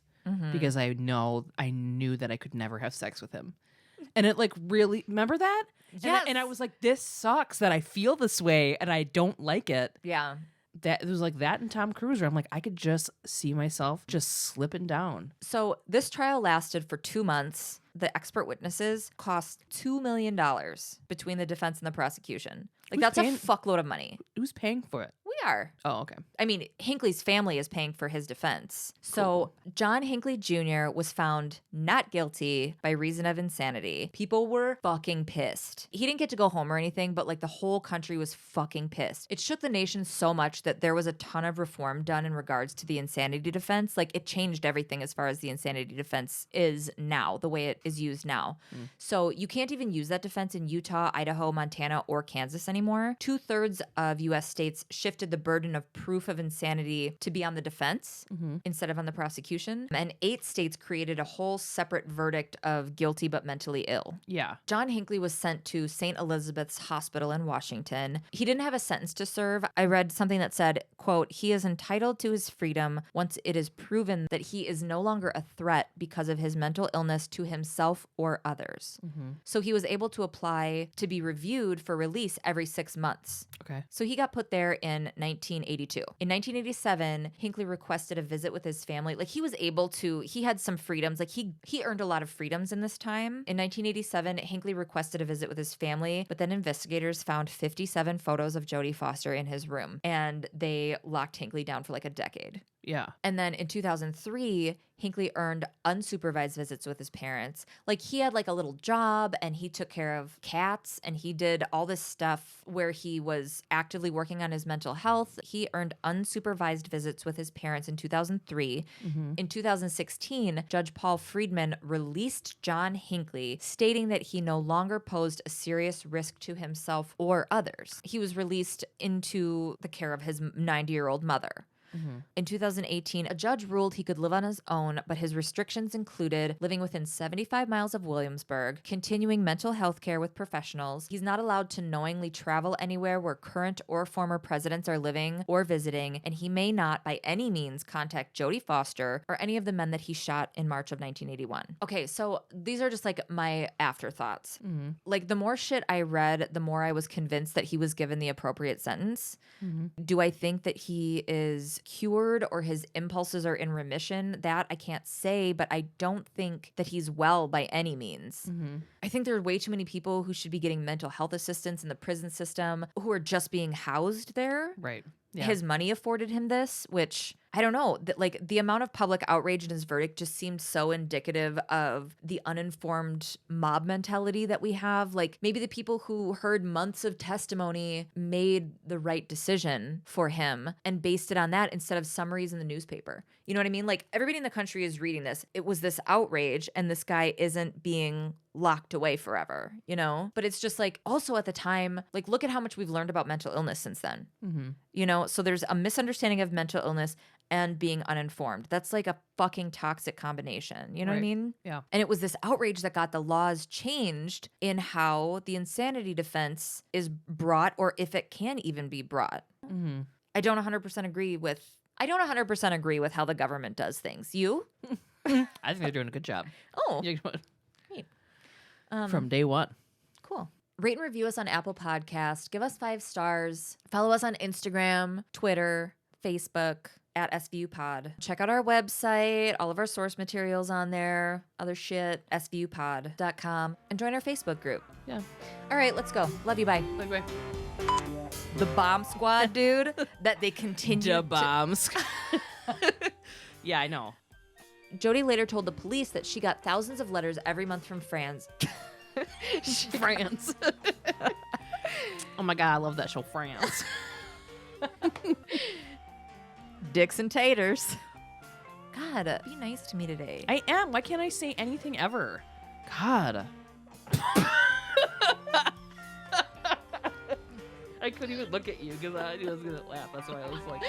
B: because I knew that I could never have sex with him. And it like really, remember that?
A: Yes.
B: And I was like, this sucks that I feel this way and I don't like it.
A: Yeah.
B: That it was like that and Tom Cruise where I'm like, I could just see myself just slipping down.
A: So this trial lasted for 2 months. The expert witnesses cost $2 million between the defense and the prosecution. Like,
B: Who's
A: that's
B: paying-
A: a fuckload of money.
B: Who's paying for it?
A: We are.
B: Oh, okay.
A: I mean, Hinckley's family is paying for his defense. So John Hinckley Jr. was found not guilty by reason of insanity. People were fucking pissed. He didn't get to go home or anything, but like the whole country was fucking pissed. It shook the nation so much that there was a ton of reform done in regards to the insanity defense. Like, it changed everything as far as the insanity defense is now, the way it is used now. So you can't even use that defense in Utah, Idaho, Montana, or Kansas anymore. 2/3 of U.S. states shifted the burden of proof of insanity to be on the defense instead of on the prosecution. And 8 states created a whole separate verdict of guilty but mentally ill.
B: Yeah.
A: John Hinckley was sent to St. Elizabeth's Hospital in Washington. He didn't have a sentence to serve. I read something that said, quote, he is entitled to his freedom once it is proven that he is no longer a threat because of his mental illness to himself or others. So he was able to apply to be reviewed for release every 6 months.
B: Okay.
A: So he got put there in 1982. In 1987, Hinckley requested a visit with his family. Like, he was able to, he had some freedoms. Like, he earned a lot of freedoms in this time. In 1987, Hinckley requested a visit with his family, but then investigators found 57 photos of Jodie Foster in his room, and they locked Hinckley down for like a decade.
B: Yeah.
A: And then in 2003, Hinckley earned unsupervised visits with his parents. Like, he had like a little job and he took care of cats and he did all this stuff where he was actively working on his mental health. He earned unsupervised visits with his parents in 2003. In 2016, Judge Paul Friedman released John Hinckley, stating that he no longer posed a serious risk to himself or others. He was released into the care of his 90-year-old mother. In 2018, a judge ruled he could live on his own, but his restrictions included living within 75 miles of Williamsburg, continuing mental health care with professionals. He's not allowed to knowingly travel anywhere where current or former presidents are living or visiting, and he may not by any means contact Jodie Foster or any of the men that he shot in March of 1981. Okay, so these are just like my afterthoughts. Like, the more shit I read, the more I was convinced that he was given the appropriate sentence. Do I think that he is cured or his impulses are in remission? That I can't say, but I don't think that he's well by any means. I think there are way too many people who should be getting mental health assistance in the prison system who are just being housed there.
B: Right. Yeah.
A: His money afforded him this, which I don't know. Like, the amount of public outrage in his verdict just seemed so indicative of the uninformed mob mentality that we have. Like, maybe the people who heard months of testimony made the right decision for him and based it on that instead of summaries in the newspaper. You know what I mean? Like, everybody in the country is reading this. It was this outrage, and this guy isn't being locked away forever, you know? But it's just like, also at the time, like, look at how much we've learned about mental illness since then. You know, so there's a misunderstanding of mental illness and being uninformed. That's like a fucking toxic combination. You know what I mean?
B: Yeah.
A: And it was this outrage that got the laws changed in how the insanity defense is brought, or if it can even be brought. I don't 100% agree with. I don't 100% agree with how the government does things. You?
B: I think they're doing a good job.
A: Oh,
B: Neat.
A: From
B: day one.
A: cool. Rate and review us on Apple Podcast. Give us 5 stars. Follow us on Instagram, Twitter, Facebook at SVU Pod. Check out our website, all of our source materials on there, other shit, svupod.com, and join our Facebook group.
B: Yeah.
A: All right, let's go. Love you. Bye.
B: Bye.
A: The bomb squad, dude, that they continue
B: The bombs. Yeah, I know.
A: Jodie later told the police that she got thousands of letters every month from France.
B: France. Oh my God, I love that show, France.
A: Dicks and taters. God, be nice to me today.
B: I am. Why can't I say anything ever? God. I couldn't even look at you because I knew I was going to laugh. That's why I was like...